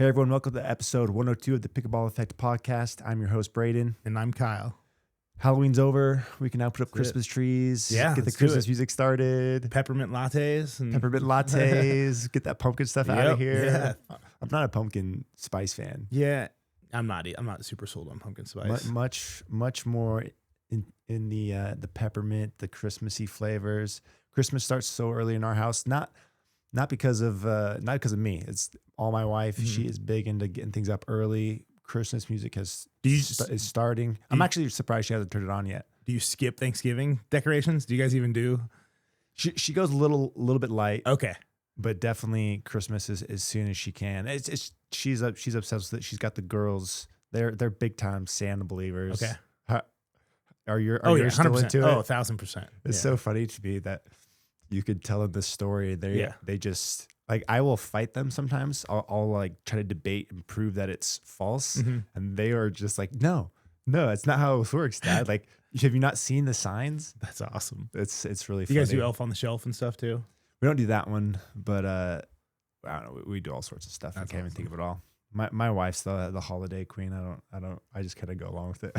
Hey everyone, welcome to episode 102 of the Pickleball Effect podcast. I'm your host, Braden. And I'm Kyle. Halloween's over. We can now put up That's Christmas trees, Yeah, get the let's do Christmas it. music started, Peppermint lattes. And peppermint lattes, get that pumpkin stuff out of Yep, here. yeah. I'm not a pumpkin spice fan. Yeah, I'm not super sold on pumpkin spice. Much more in the peppermint, the Christmassy flavors. Christmas starts so early in our house, not because of me. It's all my wife. She is big into getting things up early. Christmas music is starting. I'm actually surprised she hasn't turned it on yet. Do you skip Thanksgiving decorations? Do you guys even do? She goes a little bit light. Okay. But definitely Christmas is as soon as she can. She's obsessed with it. She's got the girls. They're big time Santa believers. Okay. Are you still 100%. into it? Oh, 1,000%. It's so funny to me that you could tell them this story. They just like, I will fight them sometimes. I'll like try to debate and prove that it's false, and they are just like, no, that's not how it works, Dad. Like, have you not seen the signs? That's awesome. It's really You funny. guys do Elf on the Shelf and stuff too? We don't do that one, but I don't know. We do all sorts of stuff. That's I can't even think of it all. My wife's the holiday queen. I just kind of go along with it.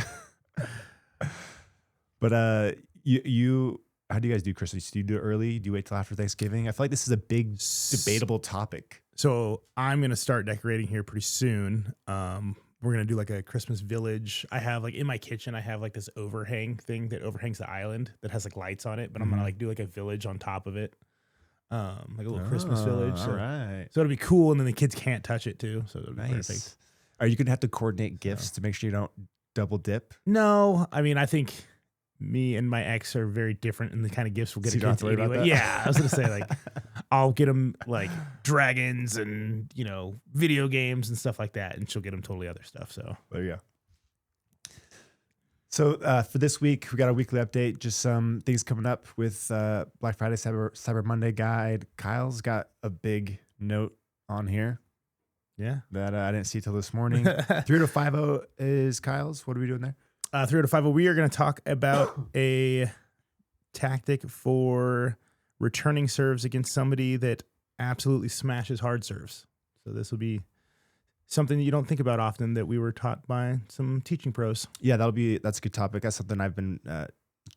But you, how do you guys do Christmas? Do you do it early? Do you wait till after Thanksgiving? I feel like this is a big debatable topic. So I'm gonna start decorating here pretty soon. We're gonna do like a Christmas village. I have like in my kitchen, I have like this overhang thing that overhangs the island that has like lights on it. But I'm gonna like do like a village on top of it, like a little Christmas village. So, all right. so it'll be cool, and then the kids can't touch it too. So it'll be Nice. perfect. Are you gonna have to coordinate gifts to make sure you don't double dip? No, I mean I think me and my ex are very different in the kind of gifts we'll get. So you don't have to worry about that? Yeah, I was gonna say like I'll get them like dragons and video games and stuff like that, and she'll get them totally other stuff. So there you go. So for this week, we got a weekly update. Just some things coming up with Black Friday, Cyber Monday guide. Kyle's got a big note on here. Yeah, that I didn't see till this morning. 3050 is Kyle's. What are we doing there? 3050. We are going to talk about a tactic for returning serves against somebody that absolutely smashes hard serves. So this will be something that you don't think about often, that we were taught by some teaching pros. Yeah, that's a good topic. That's something I've been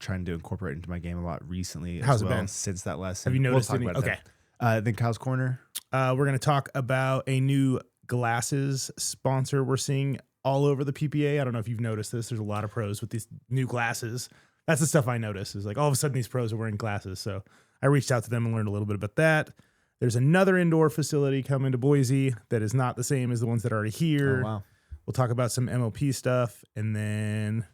trying to incorporate into my game a lot recently. How's as it well, been since that lesson? Have you noticed we'll talk any? about it Okay. Then Kyle's Corner. We're going to talk about a new glasses sponsor we're seeing all over the PPA. I don't know if you've noticed this. There's a lot of pros with these new glasses. That's the stuff I noticed, is like all of a sudden these pros are wearing glasses. So I reached out to them and learned a little bit about that. There's another indoor facility coming to Boise that is not the same as the ones that are already here. Oh, wow. We'll talk about some MLP stuff, and then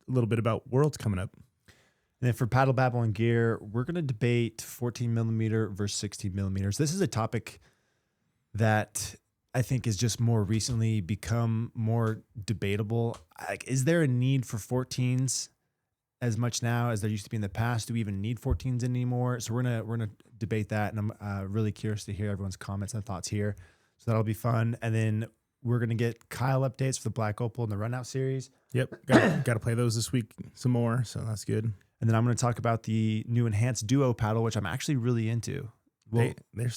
a little bit about Worlds coming up. And then for Paddle, Babble, and Gear, we're going to debate 14 millimeter versus 16 millimeters. This is a topic that I think is just more recently become more debatable. Like, is there a need for 14s as much now as there used to be in the past? Do we even need 14s anymore? So we're gonna debate that, and I'm really curious to hear everyone's comments and thoughts here. So that'll be fun. And then we're gonna get Kyle updates for the Black Opal and the Runout series. Yep, got to play those this week some more, so that's good. And then I'm going to talk about the new enhanced duo paddle, which I'm actually really into. Well,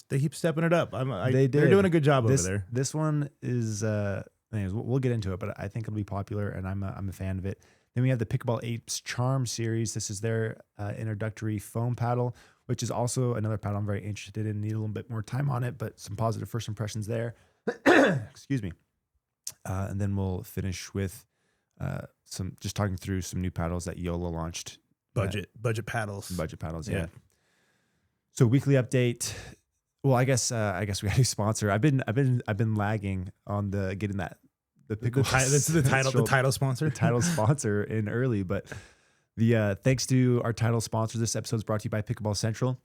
they keep stepping it up. They're doing a good job over there. This one is, anyways, we'll get into it, but I think it'll be popular, and I'm a fan of it. Then we have the Pickleball Apes Charm series. This is their introductory foam paddle, which is also another paddle I'm very interested in. Need a little bit more time on it, but some positive first impressions there. Excuse me. And then we'll finish with just talking through some new paddles that JOOLA launched. Budget paddles. Budget paddles, yeah. So weekly update. Well, I guess we got a sponsor. I've been lagging on getting the pickle. That's the title sponsor. The title sponsor in early, but thanks to our title sponsor, this episode is brought to you by Pickleball Central.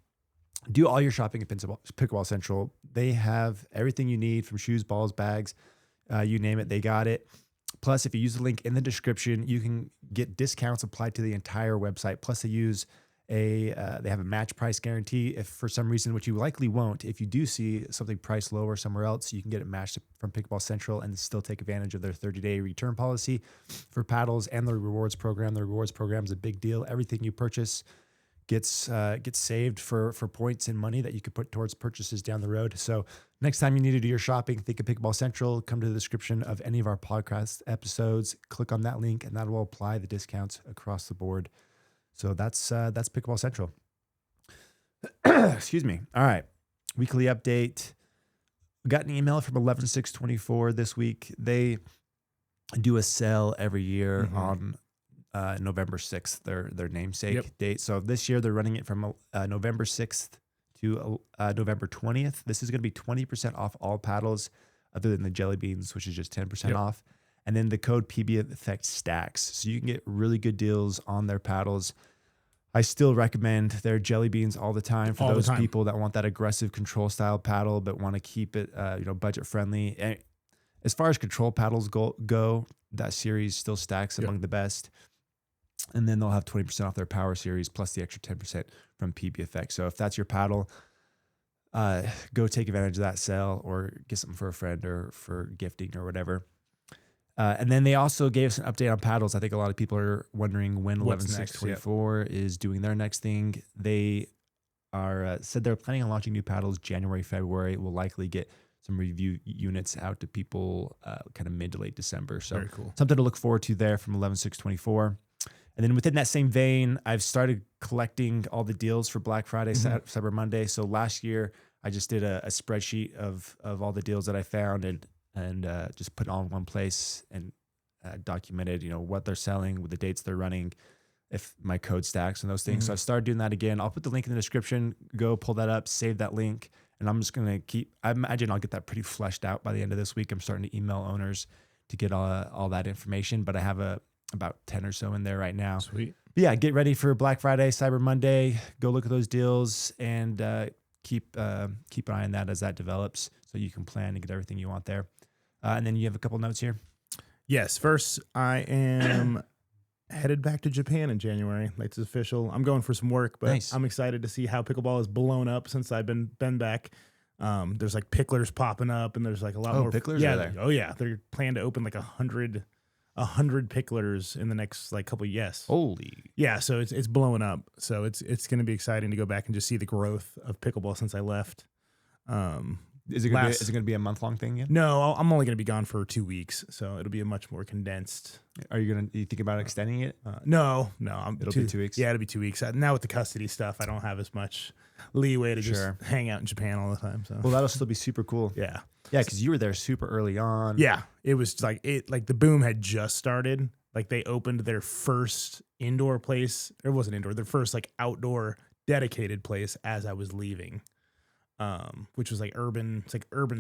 Do all your shopping at Pickleball Central. They have everything you need, from shoes, balls, bags, you name it, they got it. Plus, if you use the link in the description, you can get discounts applied to the entire website. Plus, they have a match price guarantee. If for some reason, which you likely won't, if you do see something priced lower somewhere else, you can get it matched from Pickleball Central and still take advantage of their 30-day return policy for paddles and the rewards program. The rewards program is a big deal. Everything you purchase gets saved for points and money that you could put towards purchases down the road. So Next time you need to do your shopping, think of Pickleball Central. Come to the description of any of our podcast episodes. Click on that link, and that will apply the discounts across the board. So that's Pickleball Central. Excuse me. All right. Weekly update. We got an email from 11/6/24 this week. They do a sale every year on November 6th, their namesake date. So this year they're running it from November 6th to November 20th. This is going to be 20% off all paddles other than the jelly beans, which is just 10% off. And then the code PB Effect stacks. So you can get really good deals on their paddles. I still recommend their jelly beans all the time for those people that want that aggressive control style paddle, but want to keep it, budget friendly. And as far as control paddles go, that series still stacks among the best. And then they'll have 20% off their power series plus the extra 10% from PB Effect. So if that's your paddle, go take advantage of that sale or get something for a friend or for gifting or whatever. And then they also gave us an update on paddles. I think a lot of people are wondering when 11/6/24 is doing their next thing. They are said they're planning on launching new paddles January, February. We'll likely get some review units out to people kind of mid to late December. So very cool. Something to look forward to there from 11/6/24. And then within that same vein, I've started collecting all the deals for Black Friday, Cyber Monday. So last year, I just did a spreadsheet of all the deals that I found and just put it all in one place and documented, what they're selling, with the dates they're running, if my code stacks and those things. So I started doing that again. I'll put the link in the description. Go pull that up, save that link. And I'm just going to I imagine I'll get that pretty fleshed out by the end of this week. I'm starting to email owners to get all that information, but I have about 10 or so in there right now. Sweet. But yeah, get ready for Black Friday, Cyber Monday. Go look at those deals and keep an eye on that as that develops so you can plan and get everything you want there. And then you have a couple notes here. Yes. First, I am headed back to Japan in January. It's official. I'm going for some work, but nice. I'm excited to see how pickleball has blown up since I've been back. There's like picklers popping up, and there's like a lot more picklers. Yeah. Are there? Oh yeah. They're planning to open like 100 picklers in the next like couple of years. Holy. Yeah. So it's blowing up. So it's going to be exciting to go back and just see the growth of pickleball since I left. Is it going to be a month-long thing again? No, I'm only going to be gone for 2 weeks, so it'll be a much more condensed. Are you think about extending it? No. It'll be 2 weeks? Yeah, it'll be 2 weeks. Now with the custody stuff, I don't have as much leeway to just hang out in Japan all the time. So. Well, that'll still be super cool. Yeah. Yeah, because you were there super early on. Yeah, it was like the boom had just started. Like they opened their first indoor place. It wasn't indoor. Their first like outdoor dedicated place as I was leaving. Which was like urban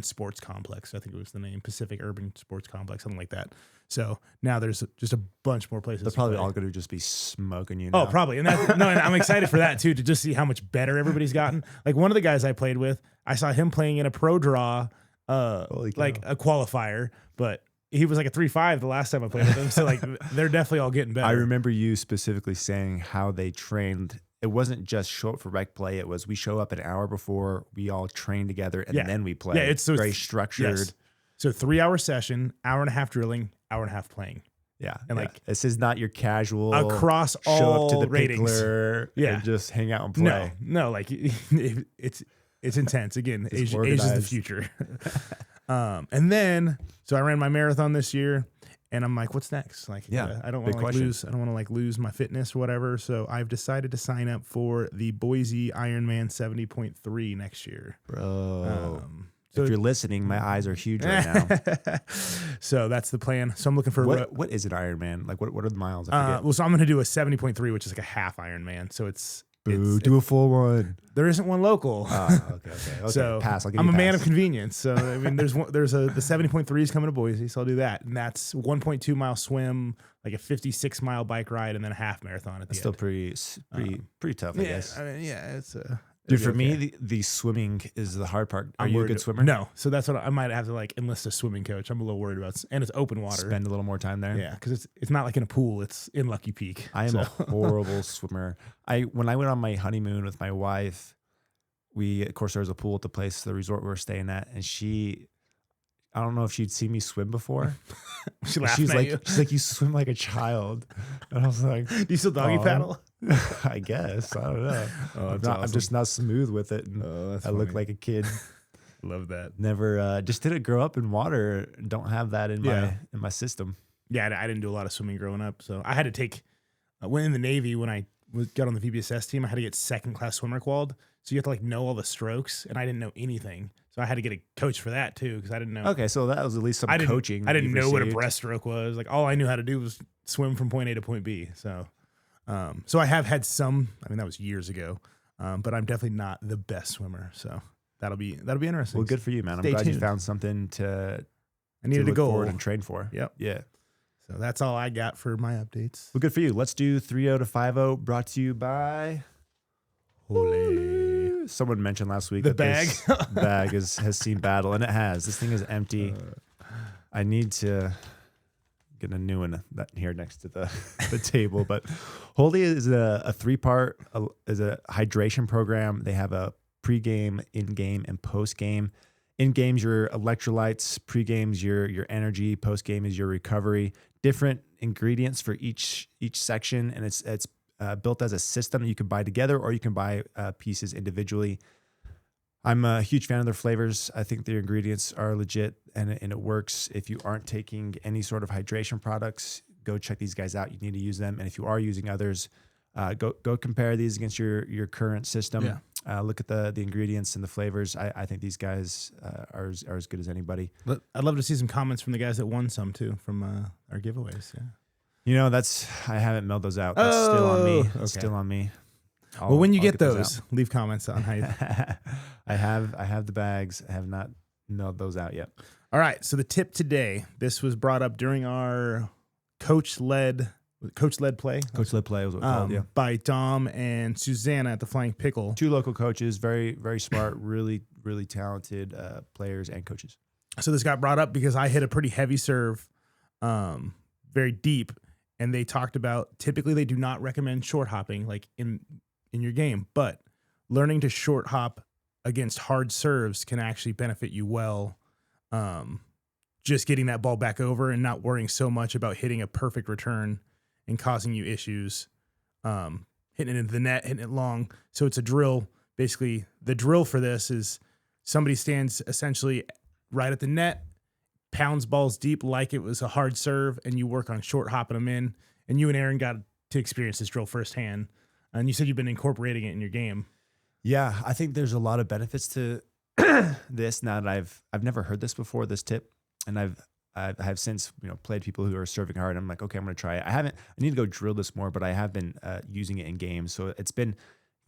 sports complex. I think it was the name, Pacific Urban Sports Complex, something like that. So now there's just a bunch more places. They're probably all going to just be smoking you now. Oh, probably. And and I'm excited for that too, to just see how much better everybody's gotten. Like one of the guys I played with, I saw him playing in a pro draw, like a qualifier, but he was like a 3.5 the last time I played with him. So like they're definitely all getting better. I remember you specifically saying how they trained. It wasn't just show up for rec play. It was we show up an hour before, we all train together, and then we play. Yeah, it's very structured. Yes. So 3-hour session, hour and a half drilling, hour and a half playing. Yeah, and like this is not your casual across all show up to the ratings. Pickler and just hang out and play. No, like it's intense. Again, Asia is the future. And then so I ran my marathon this year. And I'm like, what's next? Like, I don't want to lose my fitness or whatever. So I've decided to sign up for the Boise Ironman 70.3 next year. Bro. So if you're listening, my eyes are huge right now. So that's the plan. So I'm looking for what is an Ironman? Like what are the miles? I forget. Well, so I'm going to do a 70.3, which is like a half Ironman. So it's do a full one. There isn't one local. Okay. So pass. I'm a man of convenience. So I mean, the 70.3 is coming to Boise, so I'll do that, and that's 1.2 mile swim, like a 56 mile bike ride, and then a half marathon at the end. Still pretty tough, I guess. I mean, it's dude. For me, the swimming is the hard part. Are you a good swimmer? No, so that's what I might have to like enlist a swimming coach. I'm a little worried about, and it's open water. Spend a little more time there. Yeah, because it's not like in a pool. It's in Lucky Peak. I am a horrible swimmer. When I went on my honeymoon with my wife, of course there was a pool at the resort we were staying at, and I don't know if she'd seen me swim before. She laughed at you. She's like, you swim like a child. And I was like, do you still doggy paddle? I guess. I don't know. I'm just not smooth with it. And I look like a kid. Love that. Never, just didn't grow up in water. Don't have that in my system. Yeah, I didn't do a lot of swimming growing up, so I had to take. When in the Navy, when I got on the VBSS team, I had to get second class swimmer qualified. So you have to like know all the strokes, and I didn't know anything. So I had to get a coach for that too, because I didn't know. Okay, so that was at least some coaching. I didn't know what a breaststroke was. Like all I knew how to do was swim from point A to point B. So, so I have had some. I mean, that was years ago, but I'm definitely not the best swimmer. So that'll be interesting. Well, good for you, man. I'm glad you found something to. I needed to look go forward and train for. Yep. Yeah. So that's all I got for my updates. Well, good for you. Let's do 3-0 to 5-0, brought to you by Ole. Someone mentioned last week the that bag this bag has seen battle, and it has. This thing is empty. I need to get a new one here next to the table. But Holy is a 3-part is a hydration program. They have a pregame, in-game, and post-game. In-game's your electrolytes, pre-game's your energy, post-game is your recovery. Different ingredients for each section, and it's built as a system that you can buy together, or you can buy pieces individually. I'm a huge fan of their flavors. I think their ingredients are legit, and it works. If you aren't taking any sort of hydration products, go check these guys out. You need to use them, and if you are using others, go compare these against your current system. Yeah. Look at the ingredients and the flavors. I think these guys are as good as anybody. I'd love to see some comments from the guys that won some too from our giveaways. Yeah. You know, I haven't mailed those out. That's still on me. It's okay. Still on me. Well, when you get those, leave comments on how you. I have the bags. I have not mailed those out yet. All right. So the tip today, this was brought up during our coach-led play. Coach-led play was what it's called, yeah. By Dom and Susanna at the Flying Pickle. 2 local coaches, very, very smart, really, really talented players and coaches. So this got brought up because I hit a pretty heavy serve, very deep, and they talked about typically they do not recommend short hopping like in your game, but learning to short hop against hard serves can actually benefit you well. Just getting that ball back over and not worrying so much about hitting a perfect return and causing you issues, hitting it into the net, hitting it long. So it's a drill. Basically, the drill for this is somebody stands essentially right at the net, pounds balls deep like it was a hard serve, and you work on short hopping them in. And you and Aaron got to experience this drill firsthand. And you said you've been incorporating it in your game. Yeah, I think there's a lot of benefits to this. Now that I've never heard this before, this tip, and I have since played people who are serving hard. I'm like, okay, I'm gonna try it. I need to go drill this more, but I have been using it in games, so it's been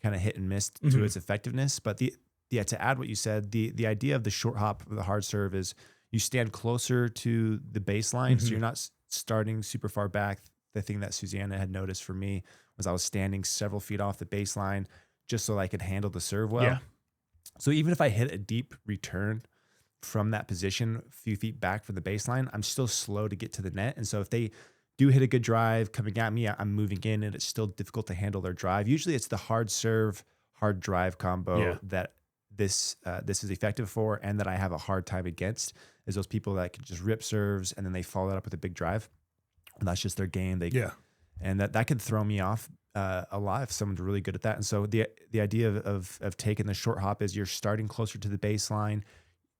kind of hit and miss to its effectiveness. But to add what you said, the idea of the short hop, the hard serve is you stand closer to the baseline, so you're not starting super far back. The thing that Susanna had noticed for me was I was standing several feet off the baseline just so I could handle the serve well. Yeah. So even if I hit a deep return from that position, a few feet back from the baseline, I'm still slow to get to the net. And so if they do hit a good drive coming at me, I'm moving in, and it's still difficult to handle their drive. Usually it's the hard serve, hard drive combo that this is effective for, and that I have a hard time against, is those people that can just rip serves and then they follow that up with a big drive. And that's just their game. And that can throw me off a lot if someone's really good at that. And so the idea of taking the short hop is you're starting closer to the baseline,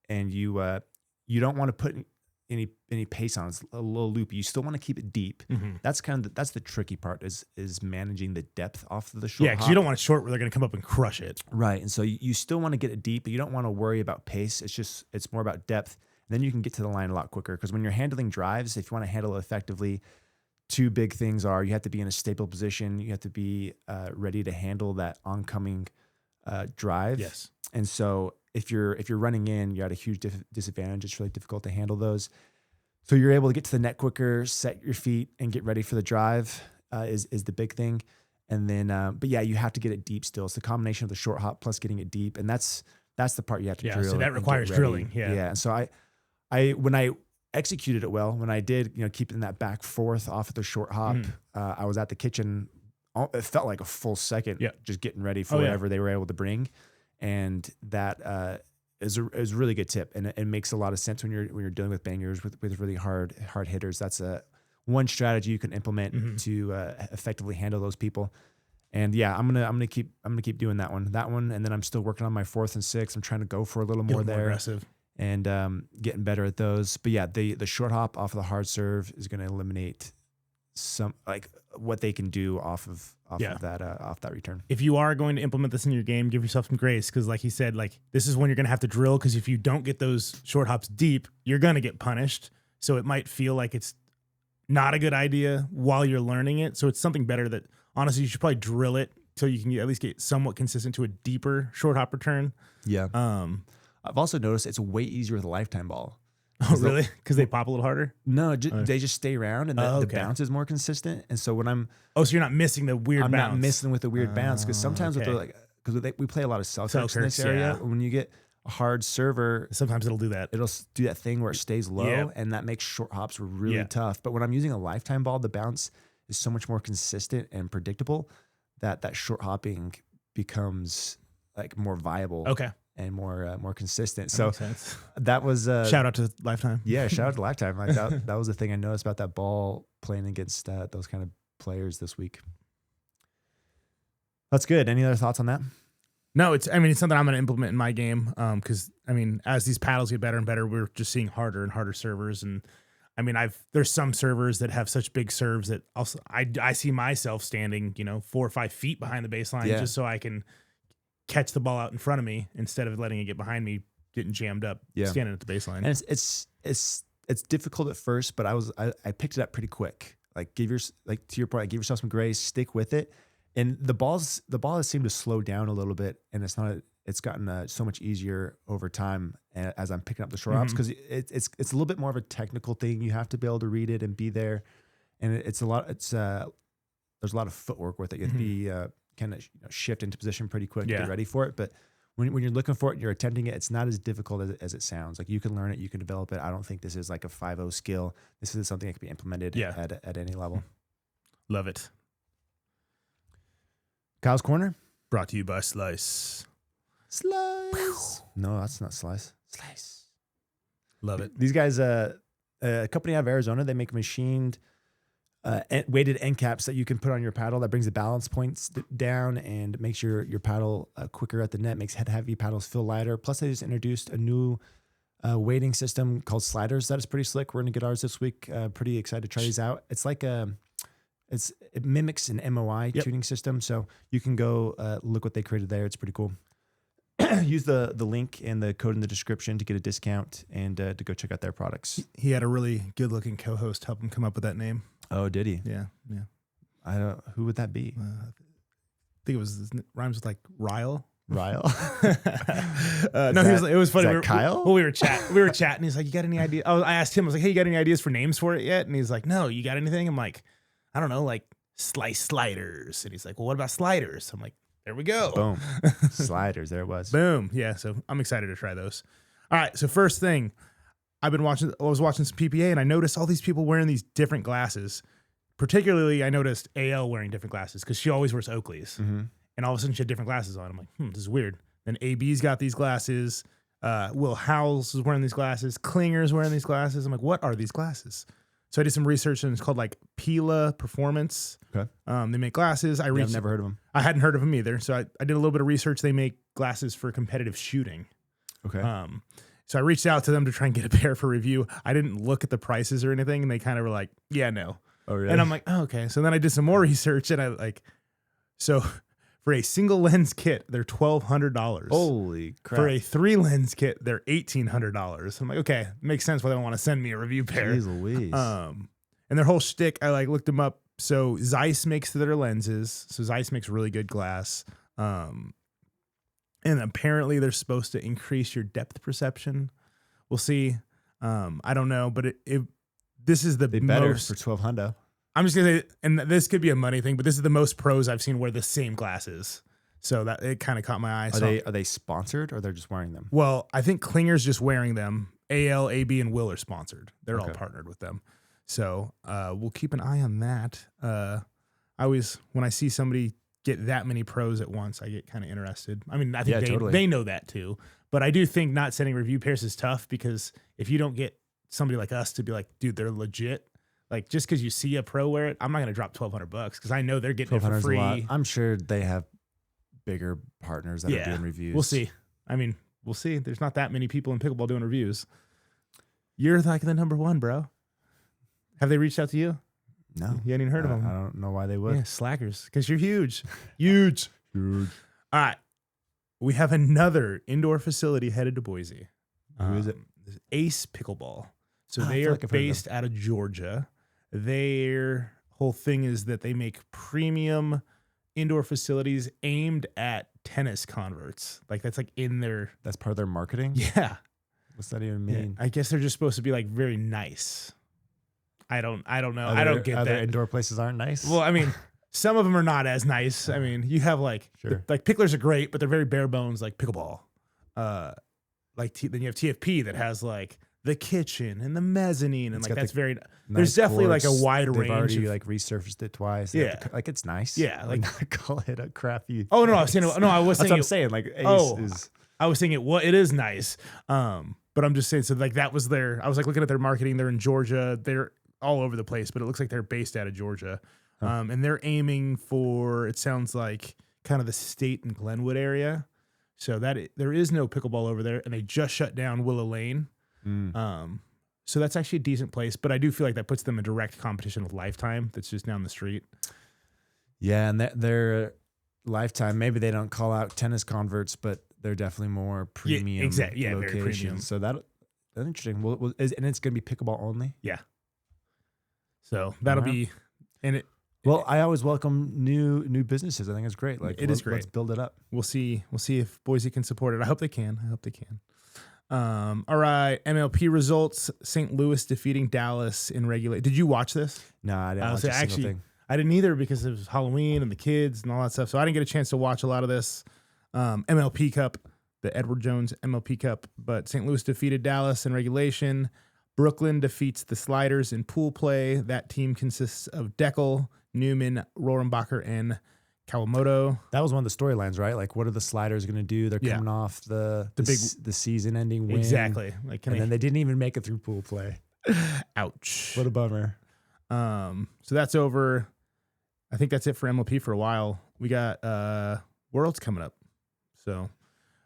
and you don't want to put any pace on. It's a little loopy. You still want to keep it deep. That's that's the tricky part is managing the depth off of the short hop. Yeah, because you don't want it short where they're going to come up and crush it. Right. And so you still want to get it deep, but you don't want to worry about pace. It's more about depth. Then you can get to the line a lot quicker, because when you're handling drives, if you want to handle it effectively, 2 big things are you have to be in a stable position. You have to be ready to handle that oncoming drive. Yes. And so if you're running in, you're at a huge disadvantage. It's really difficult to handle those. So you're able to get to the net quicker, set your feet, and get ready for the drive is the big thing. And then, but yeah, you have to get it deep still. It's the combination of the short hop plus getting it deep, and that's the part you have to drill. So that requires drilling. Yeah. And so I when I executed it well, when I did, keeping that back fourth off of the short hop, I was at the kitchen. It felt like a full second, just getting ready for whatever they were able to bring. And that is a really good tip, and it makes a lot of sense when you're dealing with bangers with really hard hitters. That's one strategy you can implement to effectively handle those people. And yeah, I'm gonna keep doing that one, and then I'm still working on my 4th and 6th. I'm trying to go for a little more there, aggressive, and getting better at those. But yeah, the short hop off of the hard serve is going to eliminate some like what they can do off of that return. If you are going to implement this in your game, give yourself some grace, because like he said, like this is when you're going to have to drill, because if you don't get those short hops deep, you're going to get punished. So it might feel like it's not a good idea while you're learning it. So it's something better that honestly you should probably drill it so you can at least get somewhat consistent to a deeper short hop return. Yeah. I've also noticed it's way easier with a lifetime ball. Oh, really? Because they pop a little harder? No, they just stay around, and the bounce is more consistent. And so when so you're not missing the weird bounce. I'm not missing with the weird bounce, because sometimes because we play a lot of Selkirks in this area. When you get a hard server, sometimes it'll do that. It'll do that thing where it stays low, and that makes short hops really tough. But when I'm using a lifetime ball, the bounce is so much more consistent and predictable that short hopping becomes like more viable. Okay. And more consistent. That so that was shout out to Lifetime. Yeah, shout out to Lifetime. Like that was the thing I noticed about that ball playing against those kind of players this week. That's good. Any other thoughts on that? No, it's something I'm going to implement in my game. Because as these paddles get better and better, we're just seeing harder and harder servers. And there's some servers that have such big serves that also I see myself standing 4 or 5 feet behind the baseline just so I can catch the ball out in front of me instead of letting it get behind me, getting jammed up, standing at the baseline. And it's difficult at first, but I picked it up pretty quick. Like to your point, give yourself some grace, stick with it. And the ball has seemed to slow down a little bit, and it's gotten so much easier over time as I'm picking up the short hops, because it's a little bit more of a technical thing. You have to be able to read it and be there, and there's a lot of footwork with it. You have to be kind of shift into position pretty quick to get ready for it. But when you're looking for it and you're attempting it, it's not as difficult as it sounds. Like you can learn it, you can develop it. I don't think this is like a 5.0 skill. This is something that can be implemented at any level. Love it. Kyle's Corner, brought to you by Slice. No, that's not Slice. Slice. Love it. These guys, a company out of Arizona, they make machined weighted end caps that you can put on your paddle that brings the balance points down and makes your paddle quicker at the net, makes heavy paddles feel lighter. Plus, they just introduced a new weighting system called sliders that is pretty slick. We're going to get ours this week. Pretty excited to try these out. It's like it mimics an MOI tuning system, so you can go look what they created there. It's pretty cool. Use the link and the code in the description to get a discount and to go check out their products. He had a really good-looking co-host help him come up with that name. Oh, did he? Yeah. Who would that be? I think it rhymes with like Ryle. Ryle. No, it was funny. Is that Kyle? We were chatting. He's like, "You got any idea?" I asked him. I was like, "Hey, you got any ideas for names for it yet?" And he's like, "No, you got anything?" I'm like, "I don't know, like Slice Sliders." And he's like, "Well, what about sliders?" I'm like, "There we go." Boom. Sliders. There it was. Boom. Yeah. So I'm excited to try those. All right. So first thing, I was watching some PPA and I noticed all these people wearing these different glasses. Particularly, I noticed AL wearing different glasses because she always wears Oakleys. Mm-hmm. And all of a sudden she had different glasses on. I'm like, this is weird. Then AB's got these glasses. Will Howells is wearing these glasses. Klinger's wearing these glasses. I'm like, what are these glasses? So I did some research and it's called like Pila Performance. Okay. They make glasses. I've never heard of them. I hadn't heard of them either. So I did a little bit of research. They make glasses for competitive shooting. Okay. So I reached out to them to try and get a pair for review. I didn't look at the prices or anything, and they kind of were like, yeah, no. Oh, really? And I'm like, oh, okay. So then I did some more research, and so for a single lens kit, they're $1,200. Holy crap. For a 3-lens kit, they're $1,800. I'm like, okay, makes sense why they don't want to send me a review pair. Jeez Louise. And their whole shtick, I looked them up. So Zeiss makes their lenses. So Zeiss makes really good glass. And apparently they're supposed to increase your depth perception. We'll see. I don't know, but this is the better most for $1,200. I'm just gonna say, and this could be a money thing, but this is the most pros I've seen wear the same glasses. So that it kind of caught my eye. Are they sponsored or they're just wearing them? Well, I think Klinger's just wearing them. AL, AB, and Will are sponsored. They're all partnered with them. So we'll keep an eye on that. When I see somebody get that many pros at once, I get kind of interested. I mean, I think they know that too. But I do think not sending review pairs is tough because if you don't get somebody like us to be like, dude, they're legit, Like just because you see a pro wear it, I'm not gonna drop $1,200 because I know they're getting it for $1,200 a lot. free. I'm sure they have bigger partners that are doing reviews. We'll see. I mean, we'll see. There's not that many people in pickleball doing reviews. You're like the number one, bro. Have they reached out to you? No, you hadn't even heard of them. I don't know why they would. Yeah, slackers, because you're huge, huge. All right, we have another indoor facility headed to Boise. Who is it? Ace Pickleball. So I they feel are like I've heard of them. based out of Georgia. Their whole thing is that they make premium indoor facilities aimed at tennis converts. Like that's like in their That's part of their marketing. yeah. What's that even Yeah, mean? I guess they're just supposed to be like very nice. I don't know. I Other- don't get other that. indoor places aren't nice. Well, I mean, some of them are not as nice. I mean, you have like Sure. like picklers are great, but they're very bare bones, like pickleball. Then you have TFP that has like the kitchen and the mezzanine, and It's like got that's the very. Nice There's definitely like a courts. wide They've range. already Of, like resurfaced it twice. Yeah. Like it's nice. Yeah, like- not call it a crappy. oh no, I was saying no. I was That's saying what I'm saying. Like Ace Oh. is. I was thinking, well, it is nice. But I'm just saying, so like that was their. I was like looking at their marketing. They're in Georgia. They're all over the place, but it looks like they're based out of Georgia. And they're aiming for, it sounds like, kind of the State and Glenwood area. So there is no pickleball over there, and they just shut down Willow Lane. So that's actually a decent place, but I do feel like that puts them in direct competition with Lifetime. That's just down the street. Yeah, and their Lifetime. Maybe they don't call out tennis converts, but they're definitely more premium. exactly. Yeah, very locations. premium. So that's interesting. And it's going to be pickleball only. Yeah. So that'll Wow. be, and Well, I always welcome new businesses. I think it's great. Like it is great. Let's build it up. we'll see if Boise can support it. I hope they can. All right. MLP results. St. Louis defeating Dallas in regulate. Did you watch this? No, I didn't watch So a single actually, thing. I didn't either because it was Halloween and the kids and all that stuff. So I didn't get a chance to watch a lot of this. MLP Cup, the Edward Jones MLP Cup, but St. Louis defeated Dallas in regulation. Brooklyn defeats the Sliders in pool play. That team consists of Deckel, Newman, Rohrenbacher, and Kawamoto. That was one of the storylines, right? Like, what are the Sliders going to do? They're coming off the season-ending win. Exactly. Like, Then they didn't even make it through pool play. ouch. What a bummer. So that's over. I think that's it for MLP for a while. We got Worlds coming up. So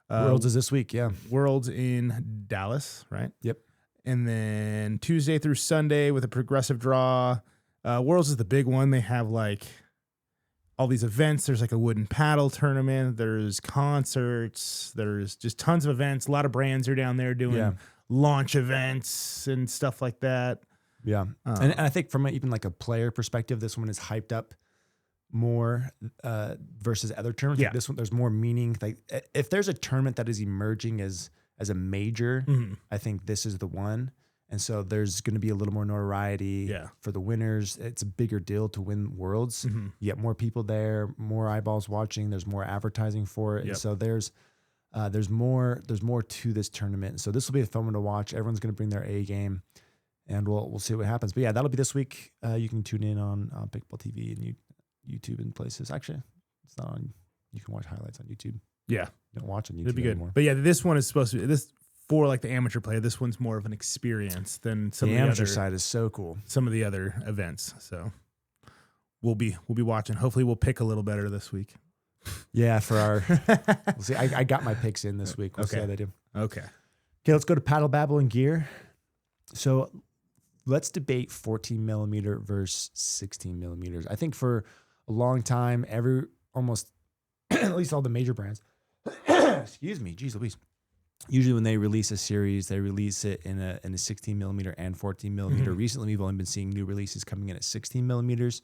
Worlds is this week, yeah. Worlds in Dallas, right? Yep. And then Tuesday through Sunday with a progressive draw. Worlds is the big one. They have like all these events. There's like a wooden paddle tournament. There's concerts. There's just tons of events. A lot of brands are down there doing launch events and stuff like that. Yeah. And I think from even like a player perspective, this one is hyped up more versus other tournaments. Yeah. Like this one, there's more meaning. Like if there's a tournament that is emerging as a major, I think this is the one. And so there's going to be a little more notoriety for the winners. It's a bigger deal to win Worlds. You get more people there, more eyeballs watching. There's more advertising for it. And so there's more to this tournament. So this will be a fun one to watch. Everyone's going to bring their A game, and we'll see what happens. But yeah, that'll be this week. You can tune in on Pickleball TV and YouTube and places. Actually, it's not on. You can watch highlights on YouTube. Yeah, you don't watch on YouTube it'd be good. anymore. But yeah, this one is supposed to be this for like the amateur player. This one's more of an experience than some The of the amateur other side is so cool. some of the other events. So we'll be watching. Hopefully, we'll pick a little better this week. Yeah, for our we'll see. I got my picks in this week. We'll see how they do. Okay. Okay, let's go to Paddle, Babble, and Gear. So let's debate 14 millimeter versus 16 millimeters. I think for a long time, almost at least all the major brands, excuse me, geez Louise. Usually when they release a series, they release it in a 16 millimeter and 14 millimeter. Recently, we've only been seeing new releases coming in at 16 millimeters.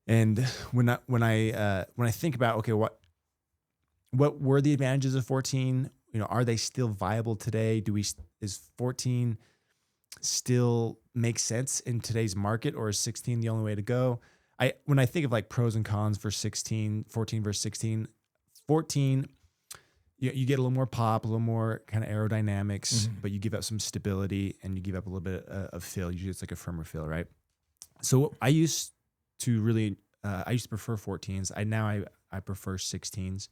And when I think about, okay, what were the advantages of 14? You know, are they still viable today? Is 14 still make sense in today's market, or is 16 the only way to go? When I think of like pros and cons for 14 versus 16, 14, you get a little more pop, a little more kind of aerodynamics, but you give up some stability and you give up a little bit of feel. Usually it's like a firmer feel, right? So I used to prefer 14s. I prefer 16s,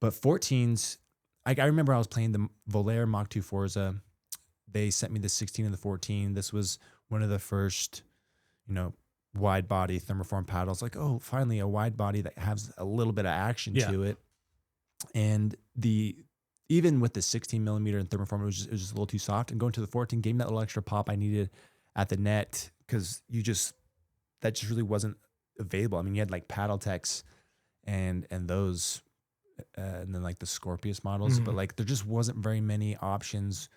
but 14s, I remember I was playing the Volair Mach 2 Forza. They sent me the 16 and the 14. This was one of the first, wide body thermoform paddles. Like, oh, finally a wide body that has a little bit of action to it. And even with the 16 millimeter in thermoform, it was just a little too soft. And going to the 14 gave me that little extra pop I needed at the net, because that just really wasn't available. I mean, you had like Paddle Techs and those, and then like the Scorpius models, but like there just wasn't very many options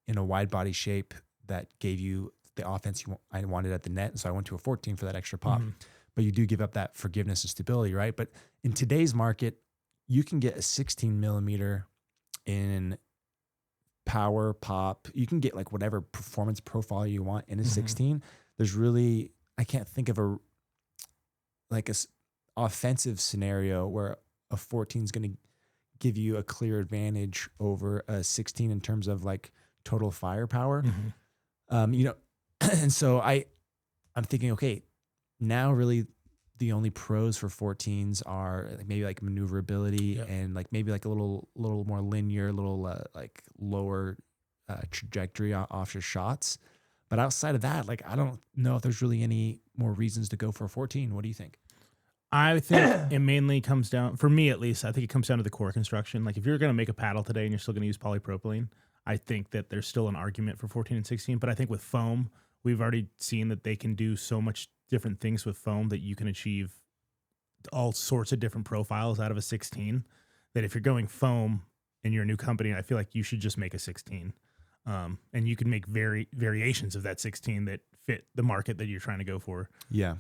in a wide body shape that gave you the offense I wanted at the net. And so I went to a 14 for that extra pop. But you do give up that forgiveness and stability, right? But in today's market, you can get a 16 millimeter in power, pop. You can get like whatever performance profile you want in a 16. There's really, I can't think of a offensive scenario where a 14 is going to give you a clear advantage over a 16 in terms of like total firepower. And so I'm thinking, okay, now really the only pros for 14s are maybe like maneuverability and like maybe like a little more linear, like lower trajectory off your shots. But outside of that, like I don't know if there's really any more reasons to go for a 14. What do you think? I think it mainly comes down, for me at least, I think it comes down to the core construction. Like if you're going to make a paddle today and you're still going to use polypropylene, I think that there's still an argument for 14 and 16. But I think with foam, we've already seen that they can do so much different things with foam that you can achieve all sorts of different profiles out of a 16, that if you're going foam and you're a new company, I feel like you should just make a 16. And you can make variations of that 16 that fit the market that you're trying to go for. Yeah.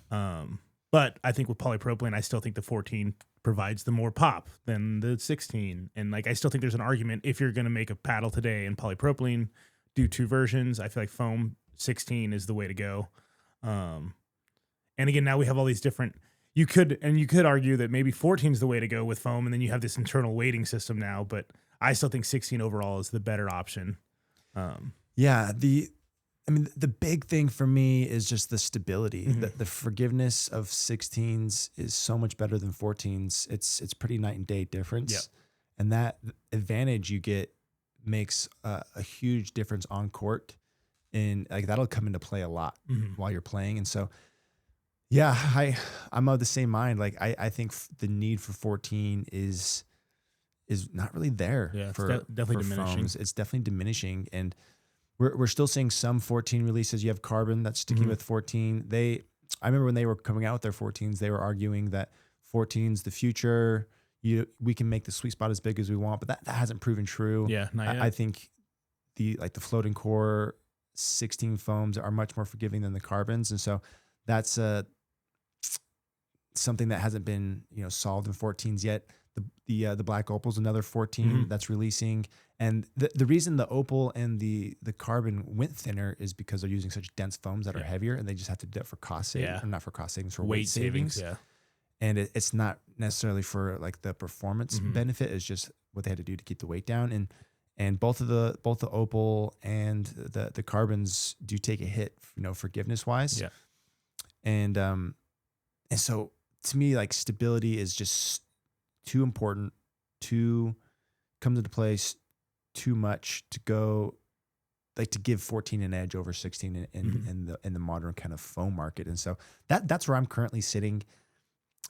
But I think with polypropylene, I still think the 14 provides the more pop than the 16. And like, I still think there's an argument if you're going to make a paddle today in polypropylene, do two versions. I feel like foam 16 is the way to go. And again, now we have all these different, you could argue that maybe 14 is the way to go with foam. And then you have this internal weighting system now, but I still think 16 overall is the better option. The big thing for me is just the stability. The forgiveness of 16s is so much better than 14s. It's pretty night and day difference. And that advantage you get makes a huge difference on court. And like that'll come into play a lot while you're playing. And so, I'm of the same mind. Like I think the need for 14 is not really there. Yeah, for definitely diminishing. Foams. It's definitely diminishing. And we're still seeing some 14 releases. You have Carbon that's sticking with 14. I remember when they were coming out with their 14s, they were arguing that 14's the future. We can make the sweet spot as big as we want, but that hasn't proven true. Yeah, not yet. I think the floating core 16 foams are much more forgiving than the Carbons, and so that's something that hasn't been solved in 14s yet. The Black Opal's another 14 that's releasing. And the reason the Opal and the Carbon went thinner is because they're using such dense foams that are heavier, and they just have to do it for cost savings, or not for cost savings, for weight savings. Yeah. And it's not necessarily for like the performance benefit. It's just what they had to do to keep the weight down. And both the Opal and the Carbons do take a hit, forgiveness wise. Yeah. And so to me, like stability is just too important, comes into place too much to go, like to give 14 an edge over 16 in the modern kind of foam market. And so that's where I'm currently sitting.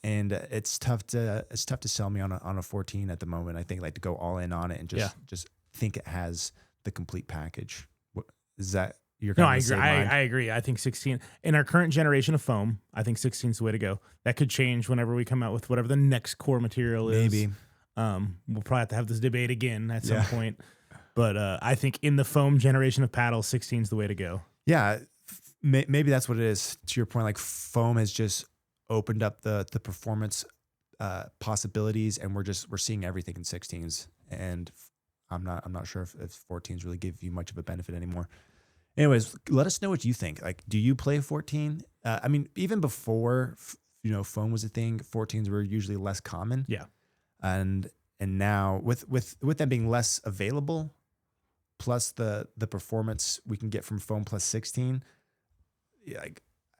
And it's tough to sell me on a 14 at the moment. I think like to go all in on it and just think it has the complete package. Is that your kind of I agree. I agree. I think 16 in our current generation of foam, I think 16 is the way to go. That could change whenever we come out with whatever the next core material is. Maybe. We'll probably have to have this debate again at some point. But I think in the foam generation of paddles, 16 is the way to go. Yeah, maybe that's what it is. To your point, like foam has just opened up the performance possibilities, and we're seeing everything in 16s. And I'm not sure if 14s really give you much of a benefit anymore. Anyways, let us know what you think. Like, do you play 14? I mean, even before foam was a thing, 14s were usually less common. Yeah, and now with them being less available, plus the performance we can get from foam plus 16,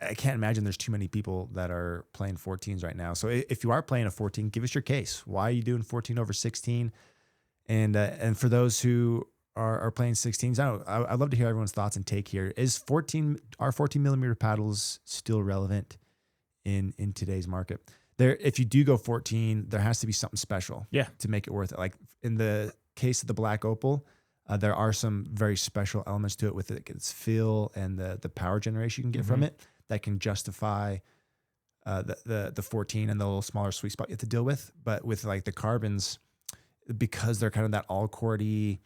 I can't imagine there's too many people that are playing 14s right now. So if you are playing a 14, give us your case. Why are you doing 14 over 16? And for those who are playing 16s. I'd love to hear everyone's thoughts and take here. Are 14 millimeter paddles still relevant in today's market? If you do go 14, there has to be something special to make it worth it. Like in the case of the Black Opal, there are some very special elements to it with its feel and the power generation you can get from it that can justify the 14 and the little smaller sweet spot you have to deal with. But with like the carbons, because they're kind of that all cordy,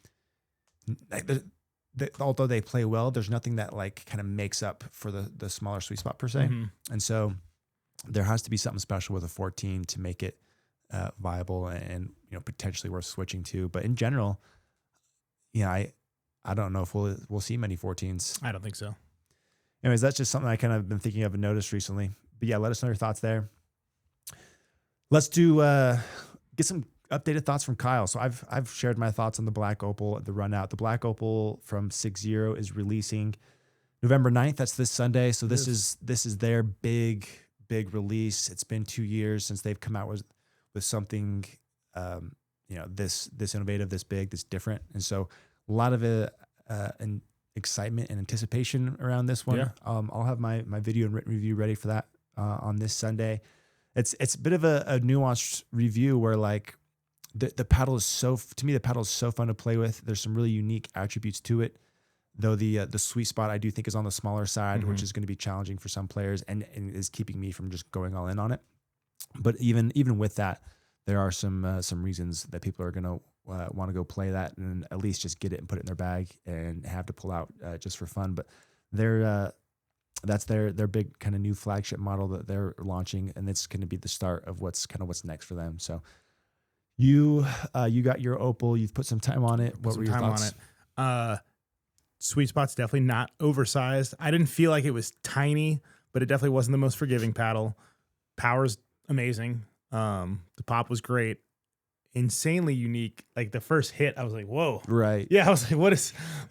although they play well, there's nothing that like kind of makes up for the smaller sweet spot per se. And so there has to be something special with a 14 to make it viable and potentially worth switching to. But in general, I don't know if we'll see many 14s. I don't think so. Anyways, that's just something I kind of been thinking of and noticed recently. But yeah, let us know your thoughts there. Let's do get some updated thoughts from Kyle. So I've shared my thoughts on the Black Opal, the Runout. The Black Opal from 6-0 is releasing November 9th. That's this Sunday. So this is their big release. It's been 2 years since they've come out with something this innovative, this big, this different. And so a lot of an excitement and anticipation around this one. I'll have my video and written review ready for that on this Sunday. It's a bit of a nuanced review where like the paddle is the paddle is so fun to play with. There's some really unique attributes to it, though the sweet spot I do think is on the smaller side, which is going to be challenging for some players and is keeping me from just going all in on it. But even with that, there are some reasons that people are going to want to go play that and at least just get it and put it in their bag and have to pull out just for fun. But that's their big kind of new flagship model that they're launching, and it's going to be the start of what's next for them. So you got your Opal, you've put some time on it. What were your thoughts on it? Sweet spot's definitely not oversized. I didn't feel like it was tiny, but it definitely wasn't the most forgiving paddle. Power's amazing. The pop was great. Insanely unique. Like the first hit, I was like, whoa. Right. Yeah, I was like,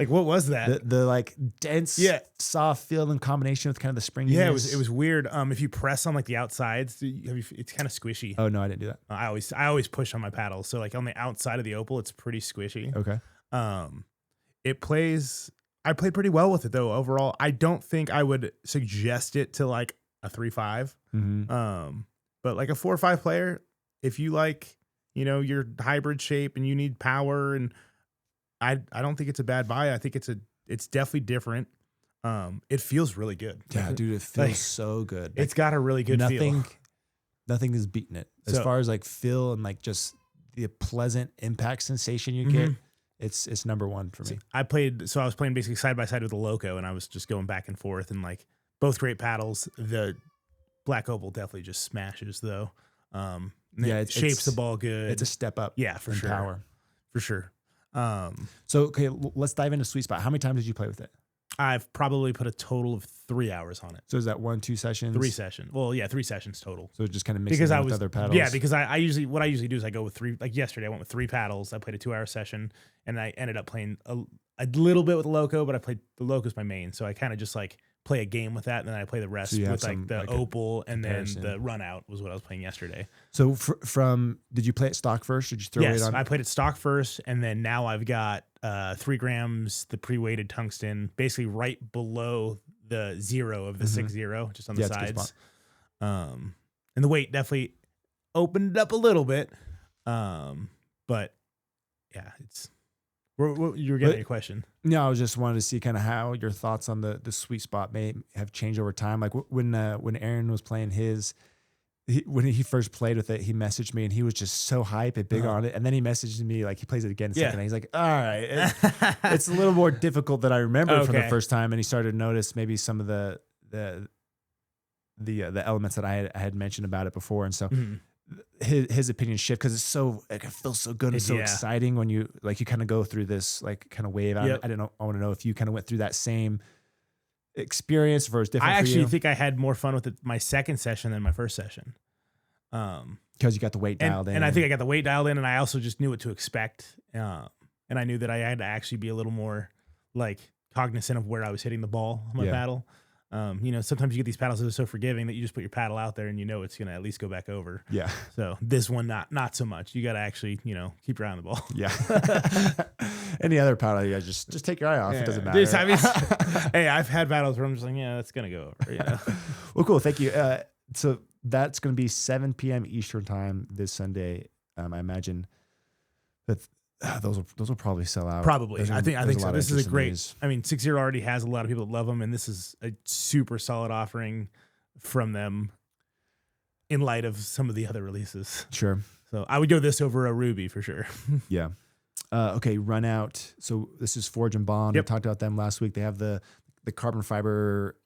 what was that? The like dense, soft feel in combination with kind of the springiness. Yeah, it was weird. If you press on like the outsides, it's kind of squishy. Oh no, I didn't do that. I always push on my paddles. So like on the outside of the Opal, it's pretty squishy. Okay. I played pretty well with it though. Overall, I don't think I would suggest it to like a 3-5. But like a 4-5 player, if you like, your hybrid shape and you need power, and I don't think it's a bad buy. I think it's definitely different. It feels really good. Yeah, dude, it feels so good. It's got a really good feel. Nothing is beating it as far as like feel and like just the pleasant impact sensation you get. It's number one for me. I was playing basically side by side with the Loco, and I was just going back and forth, and like both great paddles. The Black Opal definitely just smashes though. It shapes the ball good. It's a step up. Yeah, for sure. Power. For sure. So, okay, let's dive into sweet spot. How many times did you play with it? I've probably put a total of 3 hours on it. So is that 1-2 sessions? 3 sessions. Well, yeah, 3 sessions total. So just kind of mixing with other paddles. Yeah, because I usually do is I go with 3. Like yesterday, I went with 3 paddles. I played a 2-hour session, and I ended up playing a little bit with the Loco, but I played the Loco's my main. So I kind of just like play a game with that, and then I play the rest with like the Opal, and then the Runout was what I was playing yesterday. So did you play it stock first? Or did you throw it on? I played it stock first, and then now I've got 3 grams, the pre-weighted tungsten, basically right below the 0 of the 6-0, just on the sides. And the weight definitely opened up a little bit. But yeah, you were getting a question. No, I was just wanted to see kind of how your thoughts on the sweet spot may have changed over time. Like when Aaron was playing when he first played with it, he messaged me and he was just so hype and big on it. And then he messaged me like he plays it again second. And he's like, all right, it's a little more difficult than I remember from the first time. And he started to notice maybe some of the elements that I had mentioned about it before. And so his opinion shift because it feels so good and so exciting when you kind of go through this like kind of wave. I want to know if you kind of went through that same experience versus different. I actually think I had more fun with my second session than my first session. Because you got the weight dialed in. And I think I got the weight dialed in, and I also just knew what to expect. And I knew that I had to actually be a little more like cognizant of where I was hitting the ball on my paddle. Sometimes you get these paddles that are so forgiving that you just put your paddle out there and it's going to at least go back over. Yeah. So this one, not so much. You got to actually, keep your eye on the ball. Yeah. Any other paddle, you guys just take your eye off. Yeah. It doesn't matter. Hey, I've had battles where I'm just like, yeah, that's gonna go over. You know? Well, cool. Thank you. So that's going to be 7 p.m. Eastern time this Sunday. I imagine that those will probably sell out. Probably. I think so. This is a great. These. I mean, 6 Year already has a lot of people that love them, and this is a super solid offering from them in light of some of the other releases. Sure. So I would go this over a Ruby for sure. Yeah. Okay. Runout. So this is Forge and Bond. Yep. We talked about them last week. They have the carbon fiber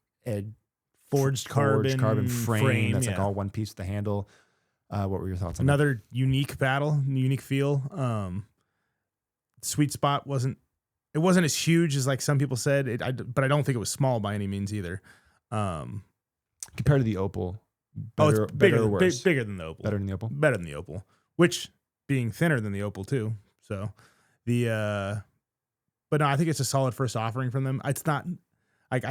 Forged carbon frame that's like yeah. all one piece with the handle. What were your thoughts on Another unique battle, unique feel. Sweet spot wasn't as huge as like some people said, but I don't think it was small by any means either. compared to the Opal? It's bigger, or worse? bigger than the Opal. Better than the Opal? Better than the Opal, which being thinner than the Opal too. So but no, I think it's a solid first offering from them. It's not like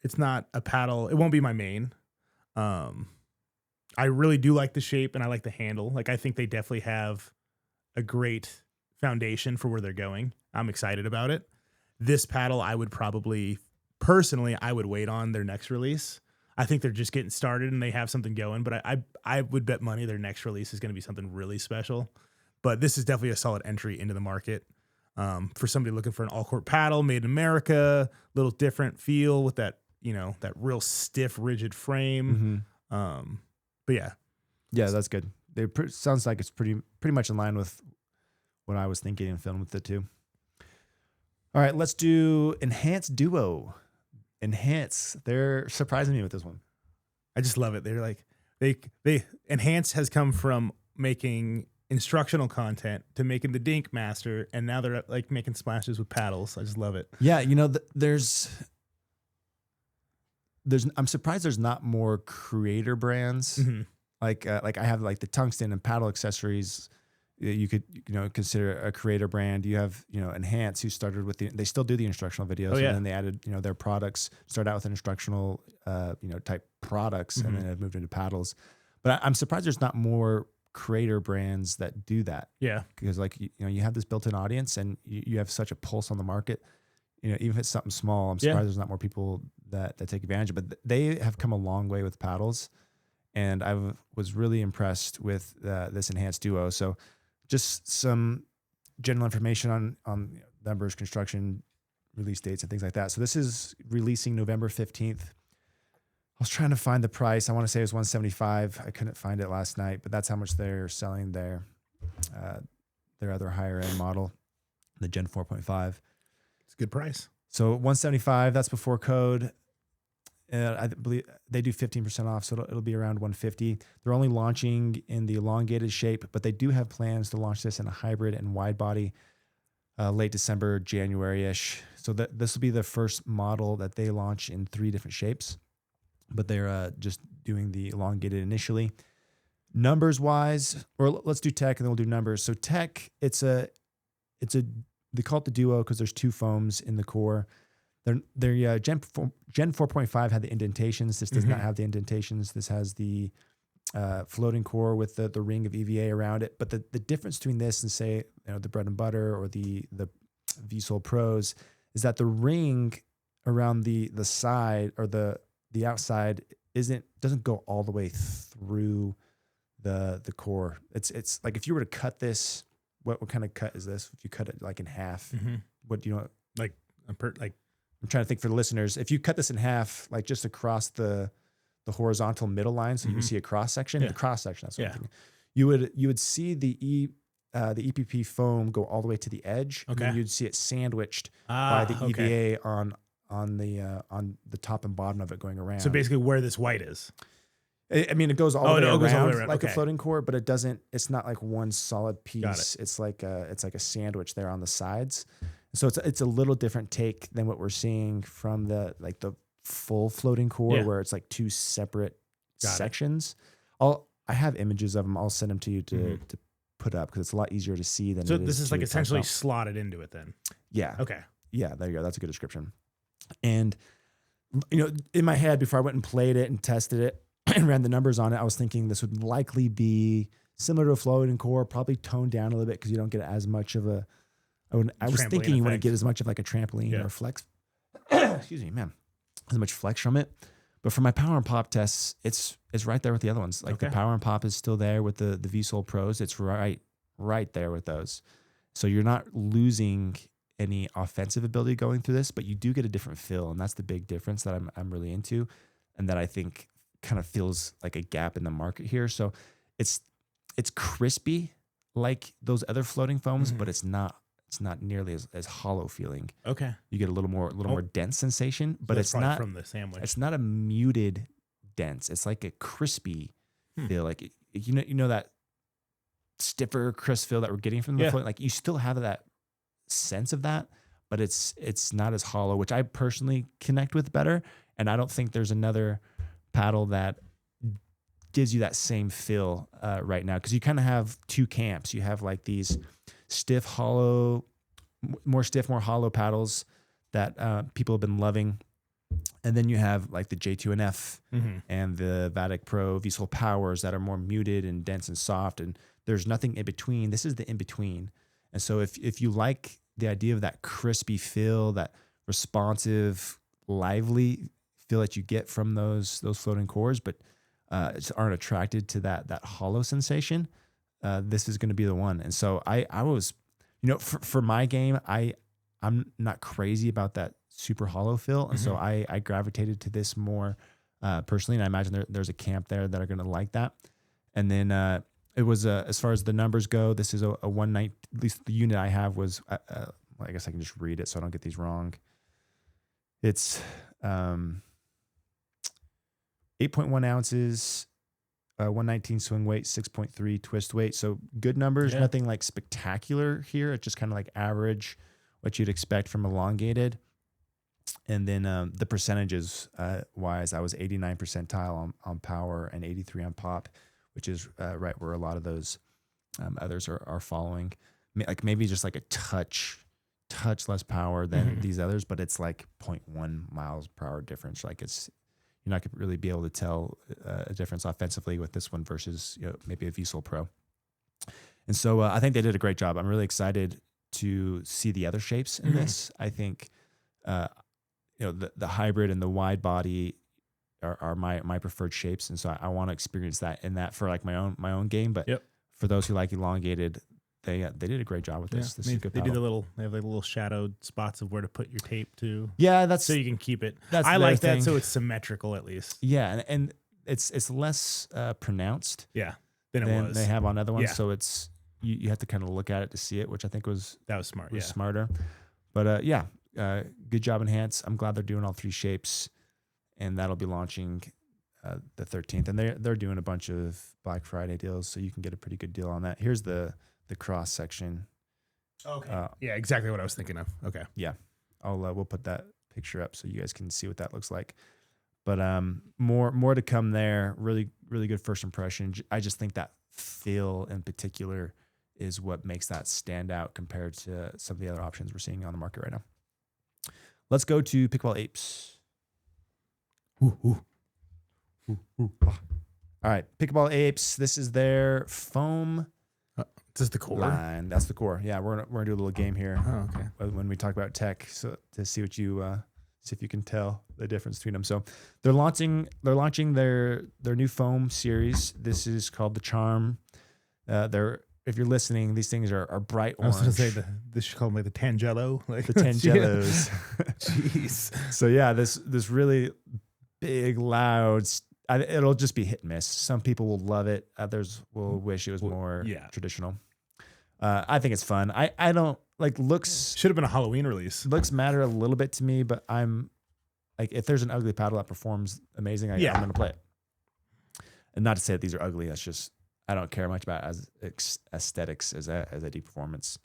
it's not a paddle. It won't be my main. I really do like the shape and I like the handle. Like I think they definitely have a great foundation for where they're going. I'm excited about it. This paddle, I would probably personally, I would wait on their next release. I think they're just getting started and they have something going, but I would bet money their next release is going to be something really special. But this is definitely a solid entry into the market. For somebody looking for an all-court paddle made in America, little different feel with that, that real stiff, rigid frame. Mm-hmm. But yeah. Yeah, that's good. Sounds like it's pretty much in line with what I was thinking and filmed with it too. All right, let's do Enhance Duo. Enhance. They're surprising me with this one. I just love it. They're like, they Enhance has come from making instructional content to making the Dink Master, and now they're like making splashes with paddles. I just love it. Yeah, there's I'm surprised there's not more creator brands. Mm-hmm. Like I have like the tungsten and paddle accessories. You could consider a creator brand. You have Enhance, who started with they still do the instructional videos, and then they added their products. Start out with instructional type products, and then have moved into paddles. But I'm surprised there's not more creator brands that do that. Yeah, because you have this built-in audience, and you have such a pulse on the market. Even if it's something small, I'm surprised there's not more people that take advantage of it. But they have come a long way with paddles, and I was really impressed with this Enhanced Duo. So just some general information on numbers, construction, release dates, and things like that. So this is releasing November 15th. I was trying to find the price. I want to say it was $175. I couldn't find it last night, but that's how much they're selling their other higher end model, the Gen 4.5. It's a good price. So $175. That's before code. I believe they do 15% off, so it'll be around $150. They're only launching in the elongated shape, but they do have plans to launch this in a hybrid and wide body late December, January-ish. So this will be the first model that they launch in 3 different shapes, but they're just doing the elongated initially. Numbers-wise, or let's do tech and then we'll do numbers. So tech, they call it the Duo because there's 2 foams in the core. Their Gen 4.5 had the indentations. This does not have the indentations. This has the floating core with the ring of EVA around it. But the difference between this and say the bread and butter or the VSOL Pros is that the ring around the side or the outside doesn't go all the way through the core. It's like if you were to cut this, what kind of cut is this? If you cut it like in half, what do you know? Like I'm trying to think for the listeners. If you cut this in half, like just across the horizontal middle line, so you can see a cross section. The cross section. That's what I'm thinking. You would see the EPP foam go all the way to the edge. Okay. And you'd see it sandwiched by the EVA on the top and bottom of it going around. So basically, where this white is. I mean, it goes all the way goes all the way around around. like a floating core, but it doesn't. It's not like one solid piece. Got it. It's like a sandwich there on the sides. So it's a little different take than what we're seeing from the full floating core, where it's like 2 separate sections. I have images of them. I'll send them to you to put up because it's a lot easier to see than. So this is like essentially slotted into it then. Yeah. Okay. Yeah, there you go. That's a good description. And in my head before I went and played it and tested it and ran the numbers on it, I was thinking this would likely be similar to a floating core, probably toned down a little bit because you don't get as much of a I was Trampoline thinking you wouldn't effect. get as much of like a trampoline Yeah. or flex. Excuse me, man. As much flex from it. But for my power and pop tests, it's right there with the other ones. Like the Okay. power and pop is still there with the VSOL Pros. It's right there with those. So you're not losing any offensive ability going through this, but you do get a different feel, and that's the big difference that I'm really into, and that I think kind of feels like a gap in the market here. So it's crispy like those other floating foams, but it's not nearly as hollow feeling. Okay. You get a little more dense sensation, but That's it's probably not from the sandwich. it's not a muted dense. It's like a crispy feel. Like you know that stiffer, crisp feel that we're getting from the float. Like you still have that sense of that, but it's not as hollow, which I personally connect with better. And I don't think there's another paddle that gives you that same feel right now, because you kind of have two camps. You have like these stiff, hollow, more hollow paddles that people have been loving. And then you have like the J2NF and the Vatic Pro VSOL Powers that are more muted and dense and soft. And there's nothing in between. This is the in between. And so if you like the idea of that crispy feel, that responsive, lively feel that you get from those floating cores, but just aren't attracted to that hollow sensation, this is going to be the one. And so I was, for my game, I'm not crazy about that super hollow feel. And so I gravitated to this more personally. And I imagine there's a camp there that are going to like that. And then it was, as far as the numbers go, this is a 190, at least the unit I have was, well, I guess I can just read it so I don't get these wrong. It's 8.1 ounces, 119 swing weight, 6.3 twist weight. So good numbers, nothing like spectacular here. It's just kind of like average, what you'd expect from elongated. And then the percentages wise, I was 89 percentile on power and 83 on pop, which is right where a lot of those others are following. Like maybe just like a touch less power than these others, but it's like 0.1 miles per hour difference. Like you're not going to really be able to tell a difference offensively with this one versus maybe a VSOL Pro. And so I think they did a great job. I'm really excited to see the other shapes in this. I think the hybrid and the wide body are my preferred shapes, and so I want to experience that in that for like my own game. But for those who like elongated, they did a great job with this. This is a good They paddle. they have like little shadowed spots of where to put your tape too. Yeah, that's so you can keep it. That's I the like other that, thing. so it's symmetrical at least. Yeah, and it's less pronounced Yeah, than it than was. they have on other ones. Yeah. So it's you have to kind of look at it to see it, which I think was smart. smarter. But good job, Enhance. I'm glad they're doing all three shapes, and that'll be launching the 13th. And they're doing a bunch of Black Friday deals, so you can get a pretty good deal on that. Here's the cross section. Okay. Yeah, exactly what I was thinking of. Okay. Yeah, we'll put that picture up so you guys can see what that looks like. But more to come there. Really, really good first impression. I just think that feel in particular is what makes that stand out compared to some of the other options we're seeing on the market right now. Let's go to Pickleball Apes. All right, Pickleball Apes. This is their foam This is the core line. That's the core. Yeah, we're gonna do a little game here. Oh, okay. When we talk about tech, so to see what you see if you can tell the difference between them. So they're launching their new foam series. This is called the Charm. If you're listening, these things are bright orange. I was going to say this should call them like the Tangelo. Like the Tangelos. Jeez. So yeah, this really big, loud. It'll just be hit and miss. Some people will love it. Others will wish it was more traditional. I think it's fun. I don't like looks. Should have been a Halloween release. Looks matter a little bit to me, but I'm like, if there's an ugly paddle that performs amazing, I'm going to play it. And not to say that these are ugly. That's just, I don't care much about aesthetics as a deep performance.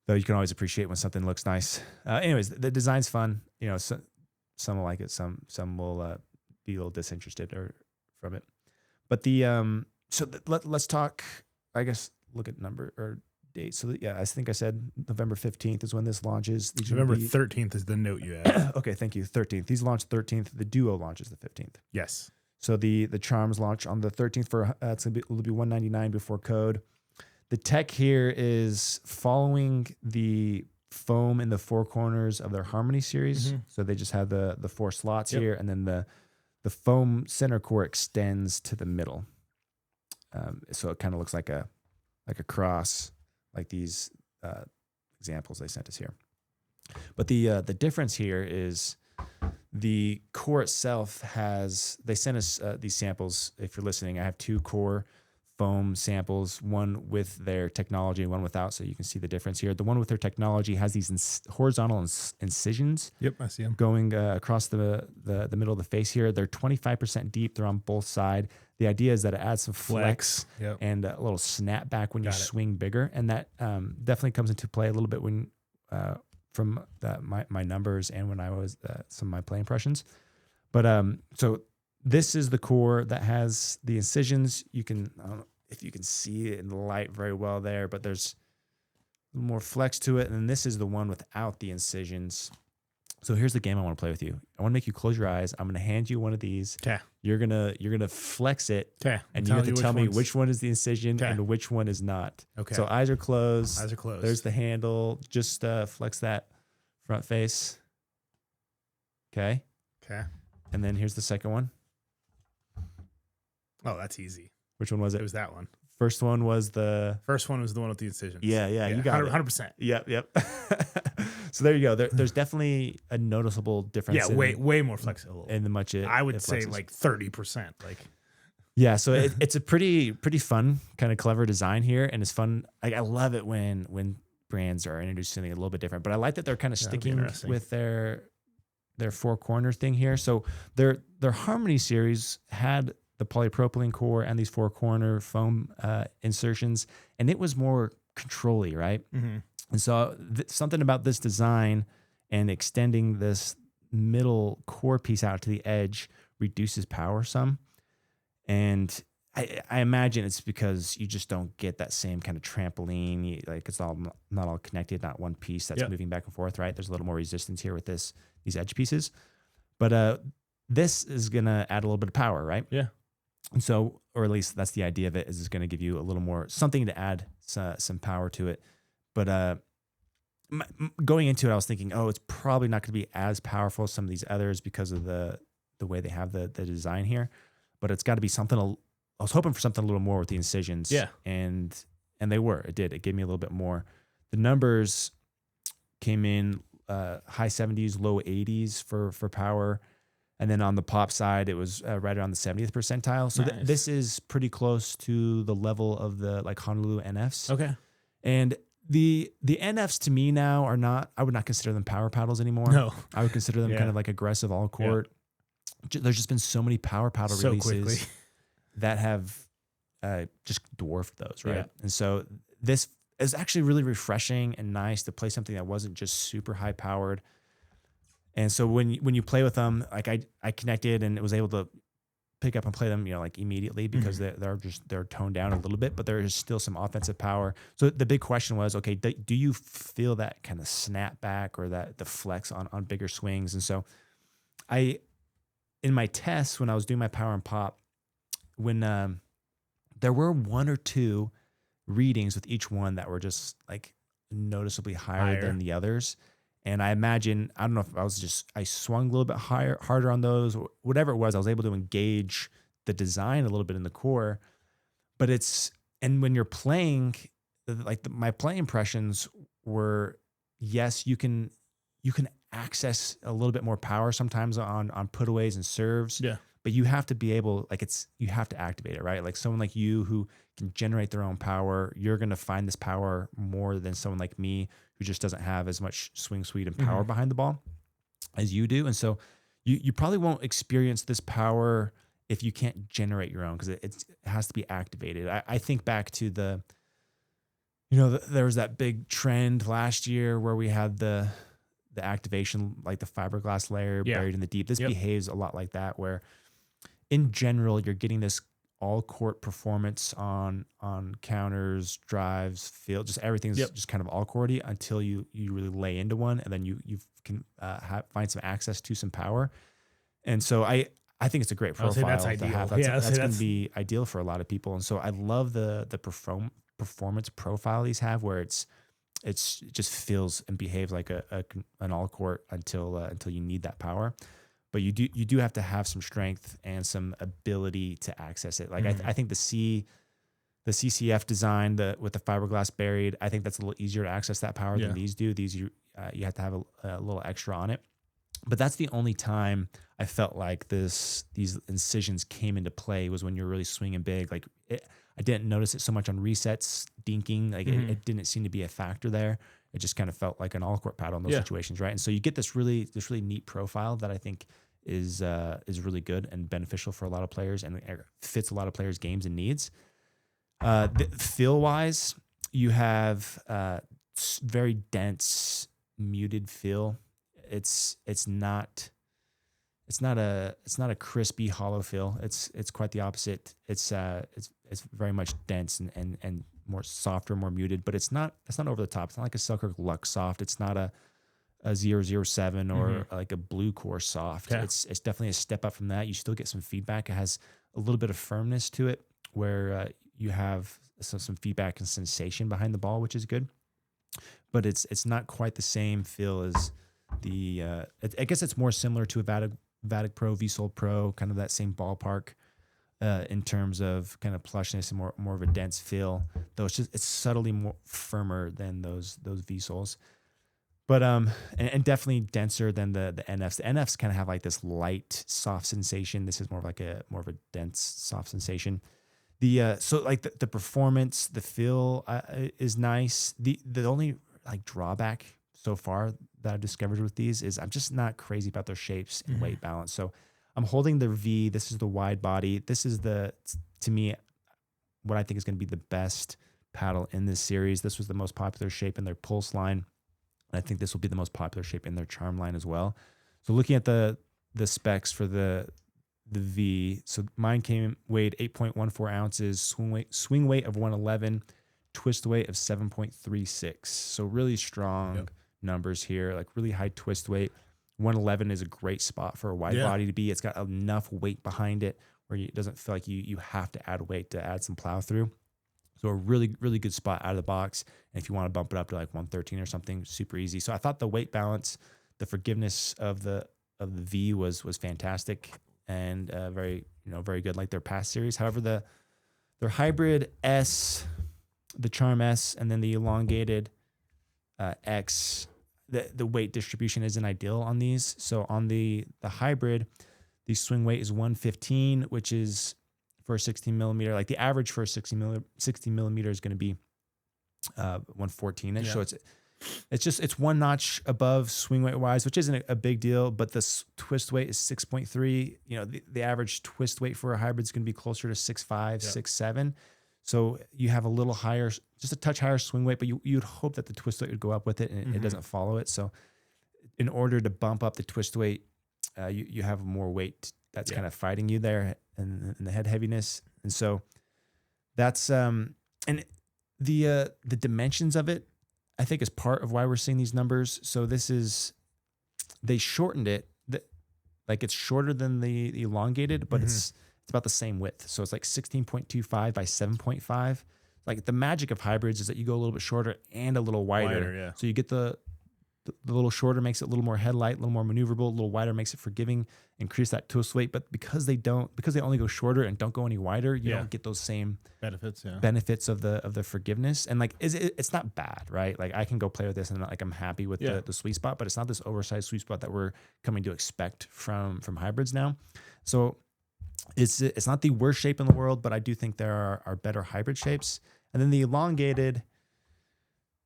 Though you can always appreciate when something looks nice. Anyways, the design's fun. Some will like it. Some will be a little disinterested from it. But let's talk. I guess look at number or date. So I think I said November 15th is when this launches. November 13th is the note you had. Okay, thank you. 13th. These launch 13th. The Duo launches the 15th. Yes. So the Charms launch on the 13th for it'll be $199 before code. The tech here is following the foam in the four corners of their Harmony series. So they just have the 4 slots here, and then the foam center core extends to the middle. So it kind of looks like a cross, like these examples they sent us here. But the difference here is the core itself they sent us these samples. If you're listening, I have 2 core foam samples, one with their technology and one without, so you can see the difference here. The one with their technology has these horizontal incisions. Yep, I see them going across the middle of the face here. They're 25% deep. They're on both sides. The idea is that it adds some flex and a little snap back when you swing bigger, and that definitely comes into play a little bit when from my numbers and when I was some of my play impressions. But so this is the core that has the incisions. You can, I don't know if you can see it in the light very well there, but there's more flex to it. And then this is the one without the incisions. So here's the game I want to play with you. I want to make you close your eyes. I'm going to hand you one of these. Okay. You're gonna flex it. Okay. And you have to tell me which one is the incision and which one is not. Okay. So eyes are closed. Eyes are closed. There's the handle. Just flex that front face. Okay. Okay. And then here's the second one. Oh, that's easy. Which one was it? It was that one. First one was the one with the incisions. Yeah, you got 100%. Yep. So there you go. There's definitely a noticeable difference. Yeah, way more flexible. In the much I would say like 30%. Like, yeah. So it's a pretty fun kind of clever design here, and it's fun. Like, I love it when brands are introducing something a little bit different. But I like that they're kind of sticking with their 4 corner thing here. So their Harmony series had the polypropylene core and these 4 corner foam insertions, and it was more control-y, right? Mm-hmm. And so something about this design and extending this middle core piece out to the edge reduces power some. And I imagine it's because you just don't get that same kind of trampoline. Like, it's all not all connected, not one piece that's moving back and forth, right? There's a little more resistance here with these edge pieces. But this is going to add a little bit of power, right? Yeah. And so, or at least that's the idea of it, is it's going to give you a little more, something to add some power to it. But going into it, I was thinking, it's probably not going to be as powerful as some of these others because of the way they have the design here. But it's got to be something. I was hoping for something a little more with the incisions. Yeah. And they were. It did. It gave me a little bit more. The numbers came in high 70s, low 80s for power. And then on the pop side, it was right around the 70th percentile. So nice. This is pretty close to the level of the like Honolulu NFs. Okay. And the NFs to me now are not, I would not consider them power paddles anymore. No. I would consider them kind of like aggressive all court. Yeah. There's just been so many power paddle releases that have just dwarfed those, right? Yeah. And so this is actually really refreshing and nice to play something that wasn't just super high powered. And so when you play with them, like I connected and was able to pick up and play them, like immediately, because they're toned down a little bit, but there is still some offensive power. So the big question was, okay, do you feel that kind of snap back or that the flex on bigger swings? And so in my tests, when I was doing my power and pop, when there were 1 or 2 readings with each one that were just like noticeably higher than the others. And I imagine, I don't know if I swung a little bit harder on those, or whatever it was, I was able to engage the design a little bit in the core. But and when you're playing, my play impressions were, yes, you can access a little bit more power sometimes on putaways and serves. Yeah. But you have to be able, you have to activate it, right? Like someone like you who can generate their own power, you're going to find this power more than someone like me who just doesn't have as much swing speed and power behind the ball as you do. And so you probably won't experience this power if you can't generate your own, because it has to be activated. I think back to there was that big trend last year where we had the activation, like the fiberglass layer buried in the deep. This behaves a lot like that, where in general, you're getting this all court performance on counters, drives, field, just everything's just kind of all courty until you really lay into one, and then you can find some access to some power. And so I think it's a great profile that's to ideal. have. That's going to be ideal for a lot of people. And so I love the performance profile these have, where it just feels and behaves like an all court until you need that power. But you do have to have some strength and some ability to access it. Like I think the CCF design, with the fiberglass buried, I think that's a little easier to access that power than these do. These you have to have a little extra on it. But that's the only time I felt like these incisions came into play, was when you're really swinging big. Like I didn't notice it so much on resets, dinking. Like it didn't seem to be a factor there. It just kind of felt like an all court paddle in those situations, right? And so you get this really neat profile that I think is really good and beneficial for a lot of players, and it fits a lot of players' games and needs. Feel wise, you have very dense, muted feel. It's not a crispy, hollow feel. It's quite the opposite. It's very much dense and more softer, more muted, but it's not over the top. It's not like a Selkirk Lux Soft. It's not a 007 or like a Blue Core Soft. Yeah. It's definitely a step up from that. You still get some feedback. It has a little bit of firmness to it, where you have some feedback and sensation behind the ball, which is good. But it's not quite the same feel as I guess it's more similar to a Vatic Pro, VSOL Pro, kind of that same ballpark in terms of kind of plushness and more of a dense feel. Though it's subtly more firmer than those VSOLs. But and definitely denser than the NFs. The NFs kind of have like this light, soft sensation. This is more of a dense, soft sensation. So like the performance, the feel is nice. The only like drawback so far that I've discovered with these is I'm just not crazy about their shapes and weight balance. So I'm holding the V. This is the wide body. This is to me, what I think is going to be the best paddle in this series. This was the most popular shape in their Pulse line. I think this will be the most popular shape in their Charm line as well. So looking at the specs for the V, so mine weighed 8.14 ounces, swing weight of 111, twist weight of 7.36. So really strong numbers here, like really high twist weight. 111 is a great spot for a wide body to be. It's got enough weight behind it where it doesn't feel like you have to add weight to add some plow through. So a really, really good spot out of the box. And if you want to bump it up to like 113 or something, super easy. So I thought the weight balance, the forgiveness of the V was fantastic and very good, like their past series. However, their hybrid S, the Charm S, and then the elongated X, the weight distribution isn't ideal on these. So on the hybrid, the swing weight is 115, which is for a 16 millimeter. Like the average for a 60 millimeter is going to be 114ish. So it's one notch above swing weight wise, which isn't a big deal, but the twist weight is 6.3. The average twist weight for a hybrid is going to be closer to 6.5, 6.7. So you have a little higher, just a touch higher swing weight, but you'd hope that the twist weight would go up with it, and it doesn't follow it. So in order to bump up the twist weight, you have more weight that's kind of fighting you there, and the head heaviness. And so that's and the dimensions of it, I think, is part of why we're seeing these numbers. So they shortened it, like it's shorter than the elongated, but it's about the same width. So it's like 16.25 by 7.5. Like the magic of hybrids is that you go a little bit shorter and a little wider. So you get the little shorter makes it a little more headlight, a little more maneuverable, a little wider makes it forgiving, increase that twist weight. But because they only go shorter and don't go any wider, you don't get those same benefits of the forgiveness. And like it's not bad, right? Like I can go play with this and like I'm happy with the sweet spot, but it's not this oversized sweet spot that we're coming to expect from hybrids now. So it's not the worst shape in the world, but I do think there are better hybrid shapes. And then the elongated,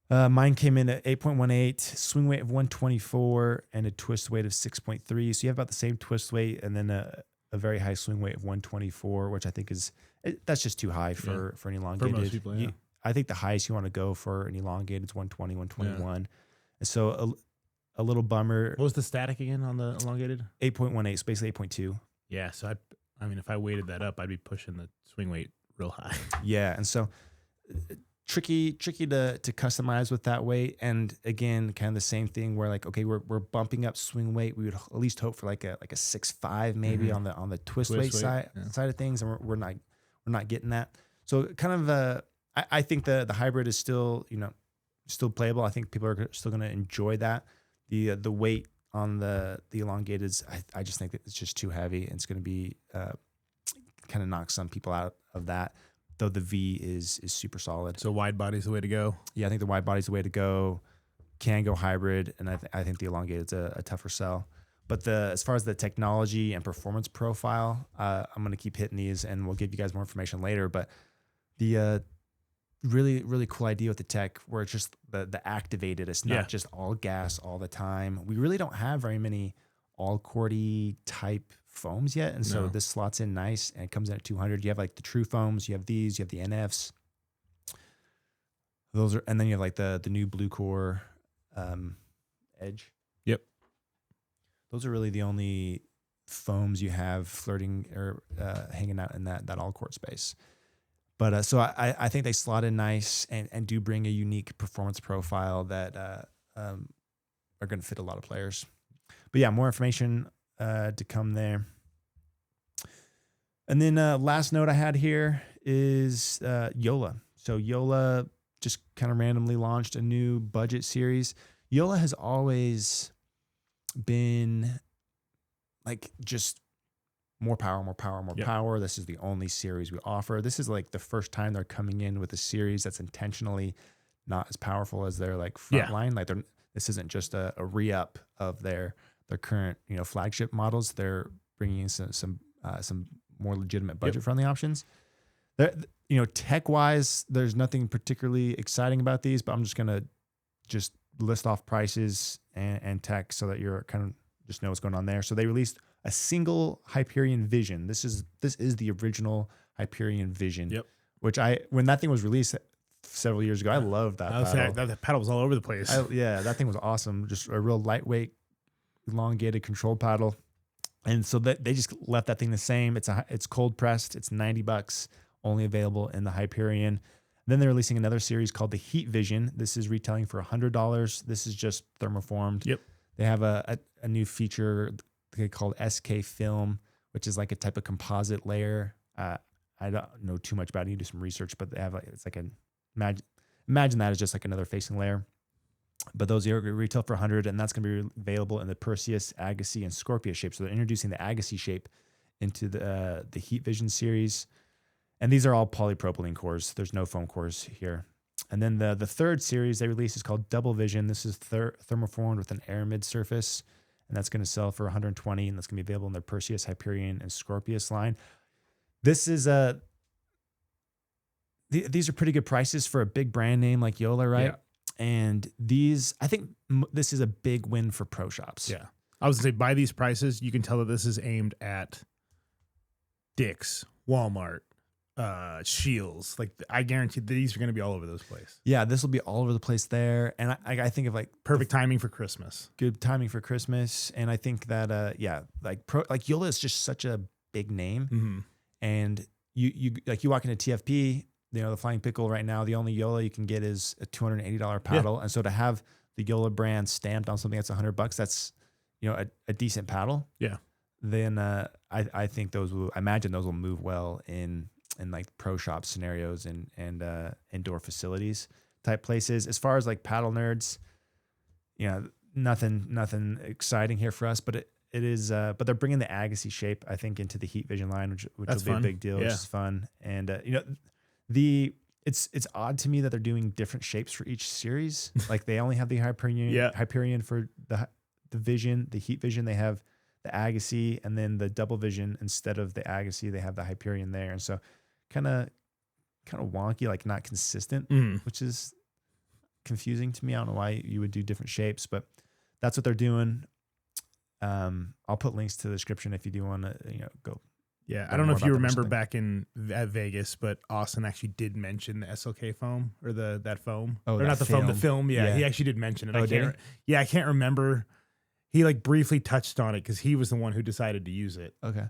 mine came in at 8.18, swing weight of 124, and a twist weight of 6.3. So you have about the same twist weight, and then a very high swing weight of 124, which I think that's just too high for an elongated. For most people, I think the highest you want to go for an elongated is 120, 121. And so a little bummer. What was the static again on the elongated? 8.18, so basically 8.2. Yeah, so I mean, if I weighted that up, I'd be pushing the swing weight real high. Yeah, and so tricky to customize with that weight. And again, kind of the same thing where like, okay, we're bumping up swing weight. We would at least hope for like a 6.5 maybe on the twist weight side of things, and we're not getting that. So kind of I think the hybrid is still, still playable. I think people are still going to enjoy that. The weight on the elongated is, I just think that it's just too heavy. And it's going to be kind of knock some people out of that. Though the V is super solid. So wide body's the way to go. Yeah, I think the wide body's the way to go. Can go hybrid, and I think the elongated is a tougher sell. But as far as the technology and performance profile, I'm going to keep hitting these, and we'll give you guys more information later. But the really, really cool idea with the tech, where it's just the activated. It's not just all gas all the time. We really don't have very many all cordy type foams yet, and so this slots in nice, and it comes in at 200. You have like the true foams, you have these, you have the NFs. Those are, and then you have like the new Blue Core Edge. Yep. Those are really the only foams you have flirting or hanging out in that all court space. But so I think they slot in nice and do bring a unique performance profile that are going to fit a lot of players. But yeah, more information to come there. And then last note I had here is JOOLA. So JOOLA just kind of randomly launched a new budget series. JOOLA has always been like just more power. This is the only series we offer. This is like the first time they're coming in with a series that's intentionally not as powerful as their like front line. Like this isn't just a re-up of their current flagship models. They're bringing in some more legitimate budget friendly options. Tech wise, there's nothing particularly exciting about these, but I'm just gonna list off prices and tech so that you're kind of just know what's going on there. So they released a single Hyperion Vision. This is the original Hyperion Vision. Yep. Which when that thing was released several years ago, I loved that paddle. That paddle was all over the place. That thing was awesome. Just a real lightweight, elongated control paddle. And so that they just left that thing the same. It's cold pressed. It's $90, only available in the Hyperion. Then they're releasing another series called the Heat Vision. This is retailing for $100. This is just thermoformed. Yep. They have a new feature called SK Film, which is like a type of composite layer. I don't know too much about it. You do some research, but they have imagine that as just like another facing layer. But those are retail for $100, and that's going to be available in the Perseus, Agassiz, and Scorpius shape. So they're introducing the Agassiz shape into the Heat Vision series. And these are all polypropylene cores. There's no foam cores here. And then the third series they released is called Double Vision. This is thermoformed with an aramid surface, and that's going to sell for $120, and that's going to be available in their Perseus, Hyperion, and Scorpius line. This is these are pretty good prices for a big brand name like JOOLA, right? Yeah. And I think this is a big win for pro shops. Yeah. I was going to say, by these prices, you can tell that this is aimed at Dick's, Walmart, Shields. Like, I guarantee these are going to be all over this place. Yeah, this will be all over the place there. And I think of like perfect timing for Christmas. Good timing for Christmas. And I think that like JOOLA is just such a big name. Mm-hmm. And you walk into TFP, the Flying Pickle right now, the only JOOLA you can get is a $280 paddle. Yeah. And so to have the JOOLA brand stamped on something that's $100, that's a decent paddle. Yeah. Then I think I imagine those will move well in like pro shop scenarios and indoor facilities type places. As far as like paddle nerds, nothing exciting here for us, but it is. But they're bringing the Agassiz shape, I think, into the Heat Vision line, which will be a big deal, which is fun. And it's odd to me that they're doing different shapes for each series. Like they only have the Hyperion for the Vision, the Heat Vision. They have the Agassiz, and then the Double Vision instead of the Agassiz, they have the Hyperion there. And so kind of wonky, like not consistent, which is confusing to me. I don't know why you would do different shapes, but that's what they're doing. I'll put links to the description if you do want to go. Yeah, I don't know if you remember back at Vegas, but Austin actually did mention the SLK foam or that foam. Oh, or not the foam, the film. Yeah, he actually did mention it. I can't remember. He like briefly touched on it because he was the one who decided to use it. Okay.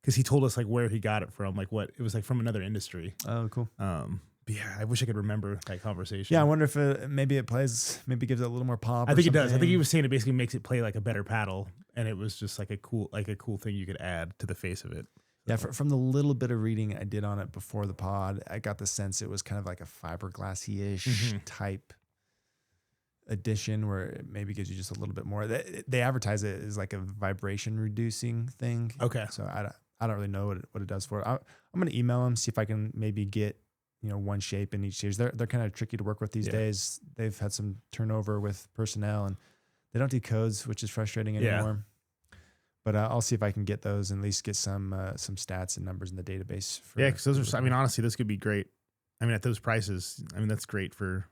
Because he told us like where he got it from, like what it was like from another industry. Oh, cool. But yeah, I wish I could remember that conversation. Yeah, I wonder if maybe it gives it a little more pop. I think it does. I think he was saying it basically makes it play like a better paddle, and it was just like a cool thing you could add to the face of it. Yeah, from the little bit of reading I did on it before the pod, I got the sense it was kind of like a fiberglassy-ish type edition where it maybe gives you just a little bit more. They advertise it as like a vibration reducing thing. Okay. So I don't really know what it does for it. I'm going to email them, see if I can maybe get, one shape in each series. They're kind of tricky to work with these days. They've had some turnover with personnel and they don't do codes, which is frustrating anymore. But I'll see if I can get those and at least get some stats and numbers in the database. Because those are, honestly, this could be great. At those prices, that's great for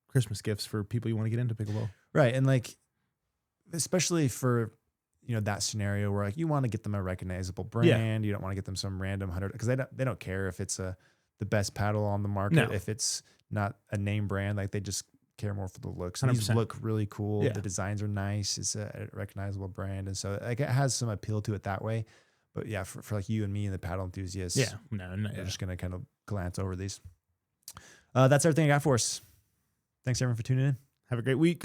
Christmas gifts for people you want to get into pickleball. Right. And like, especially for, that scenario where like you want to get them a recognizable brand. You don't want to get them some random 100 because they don't care if it's the best paddle on the market. No. If it's not a name brand, like they just care more for the looks. And these look really cool. Yeah. The designs are nice. It's a recognizable brand. And so like it has some appeal to it that way. But yeah, for like you and me and the paddle enthusiasts, we're just going to kind of glance over these. That's everything I got for us. Thanks everyone for tuning in. Have a great week.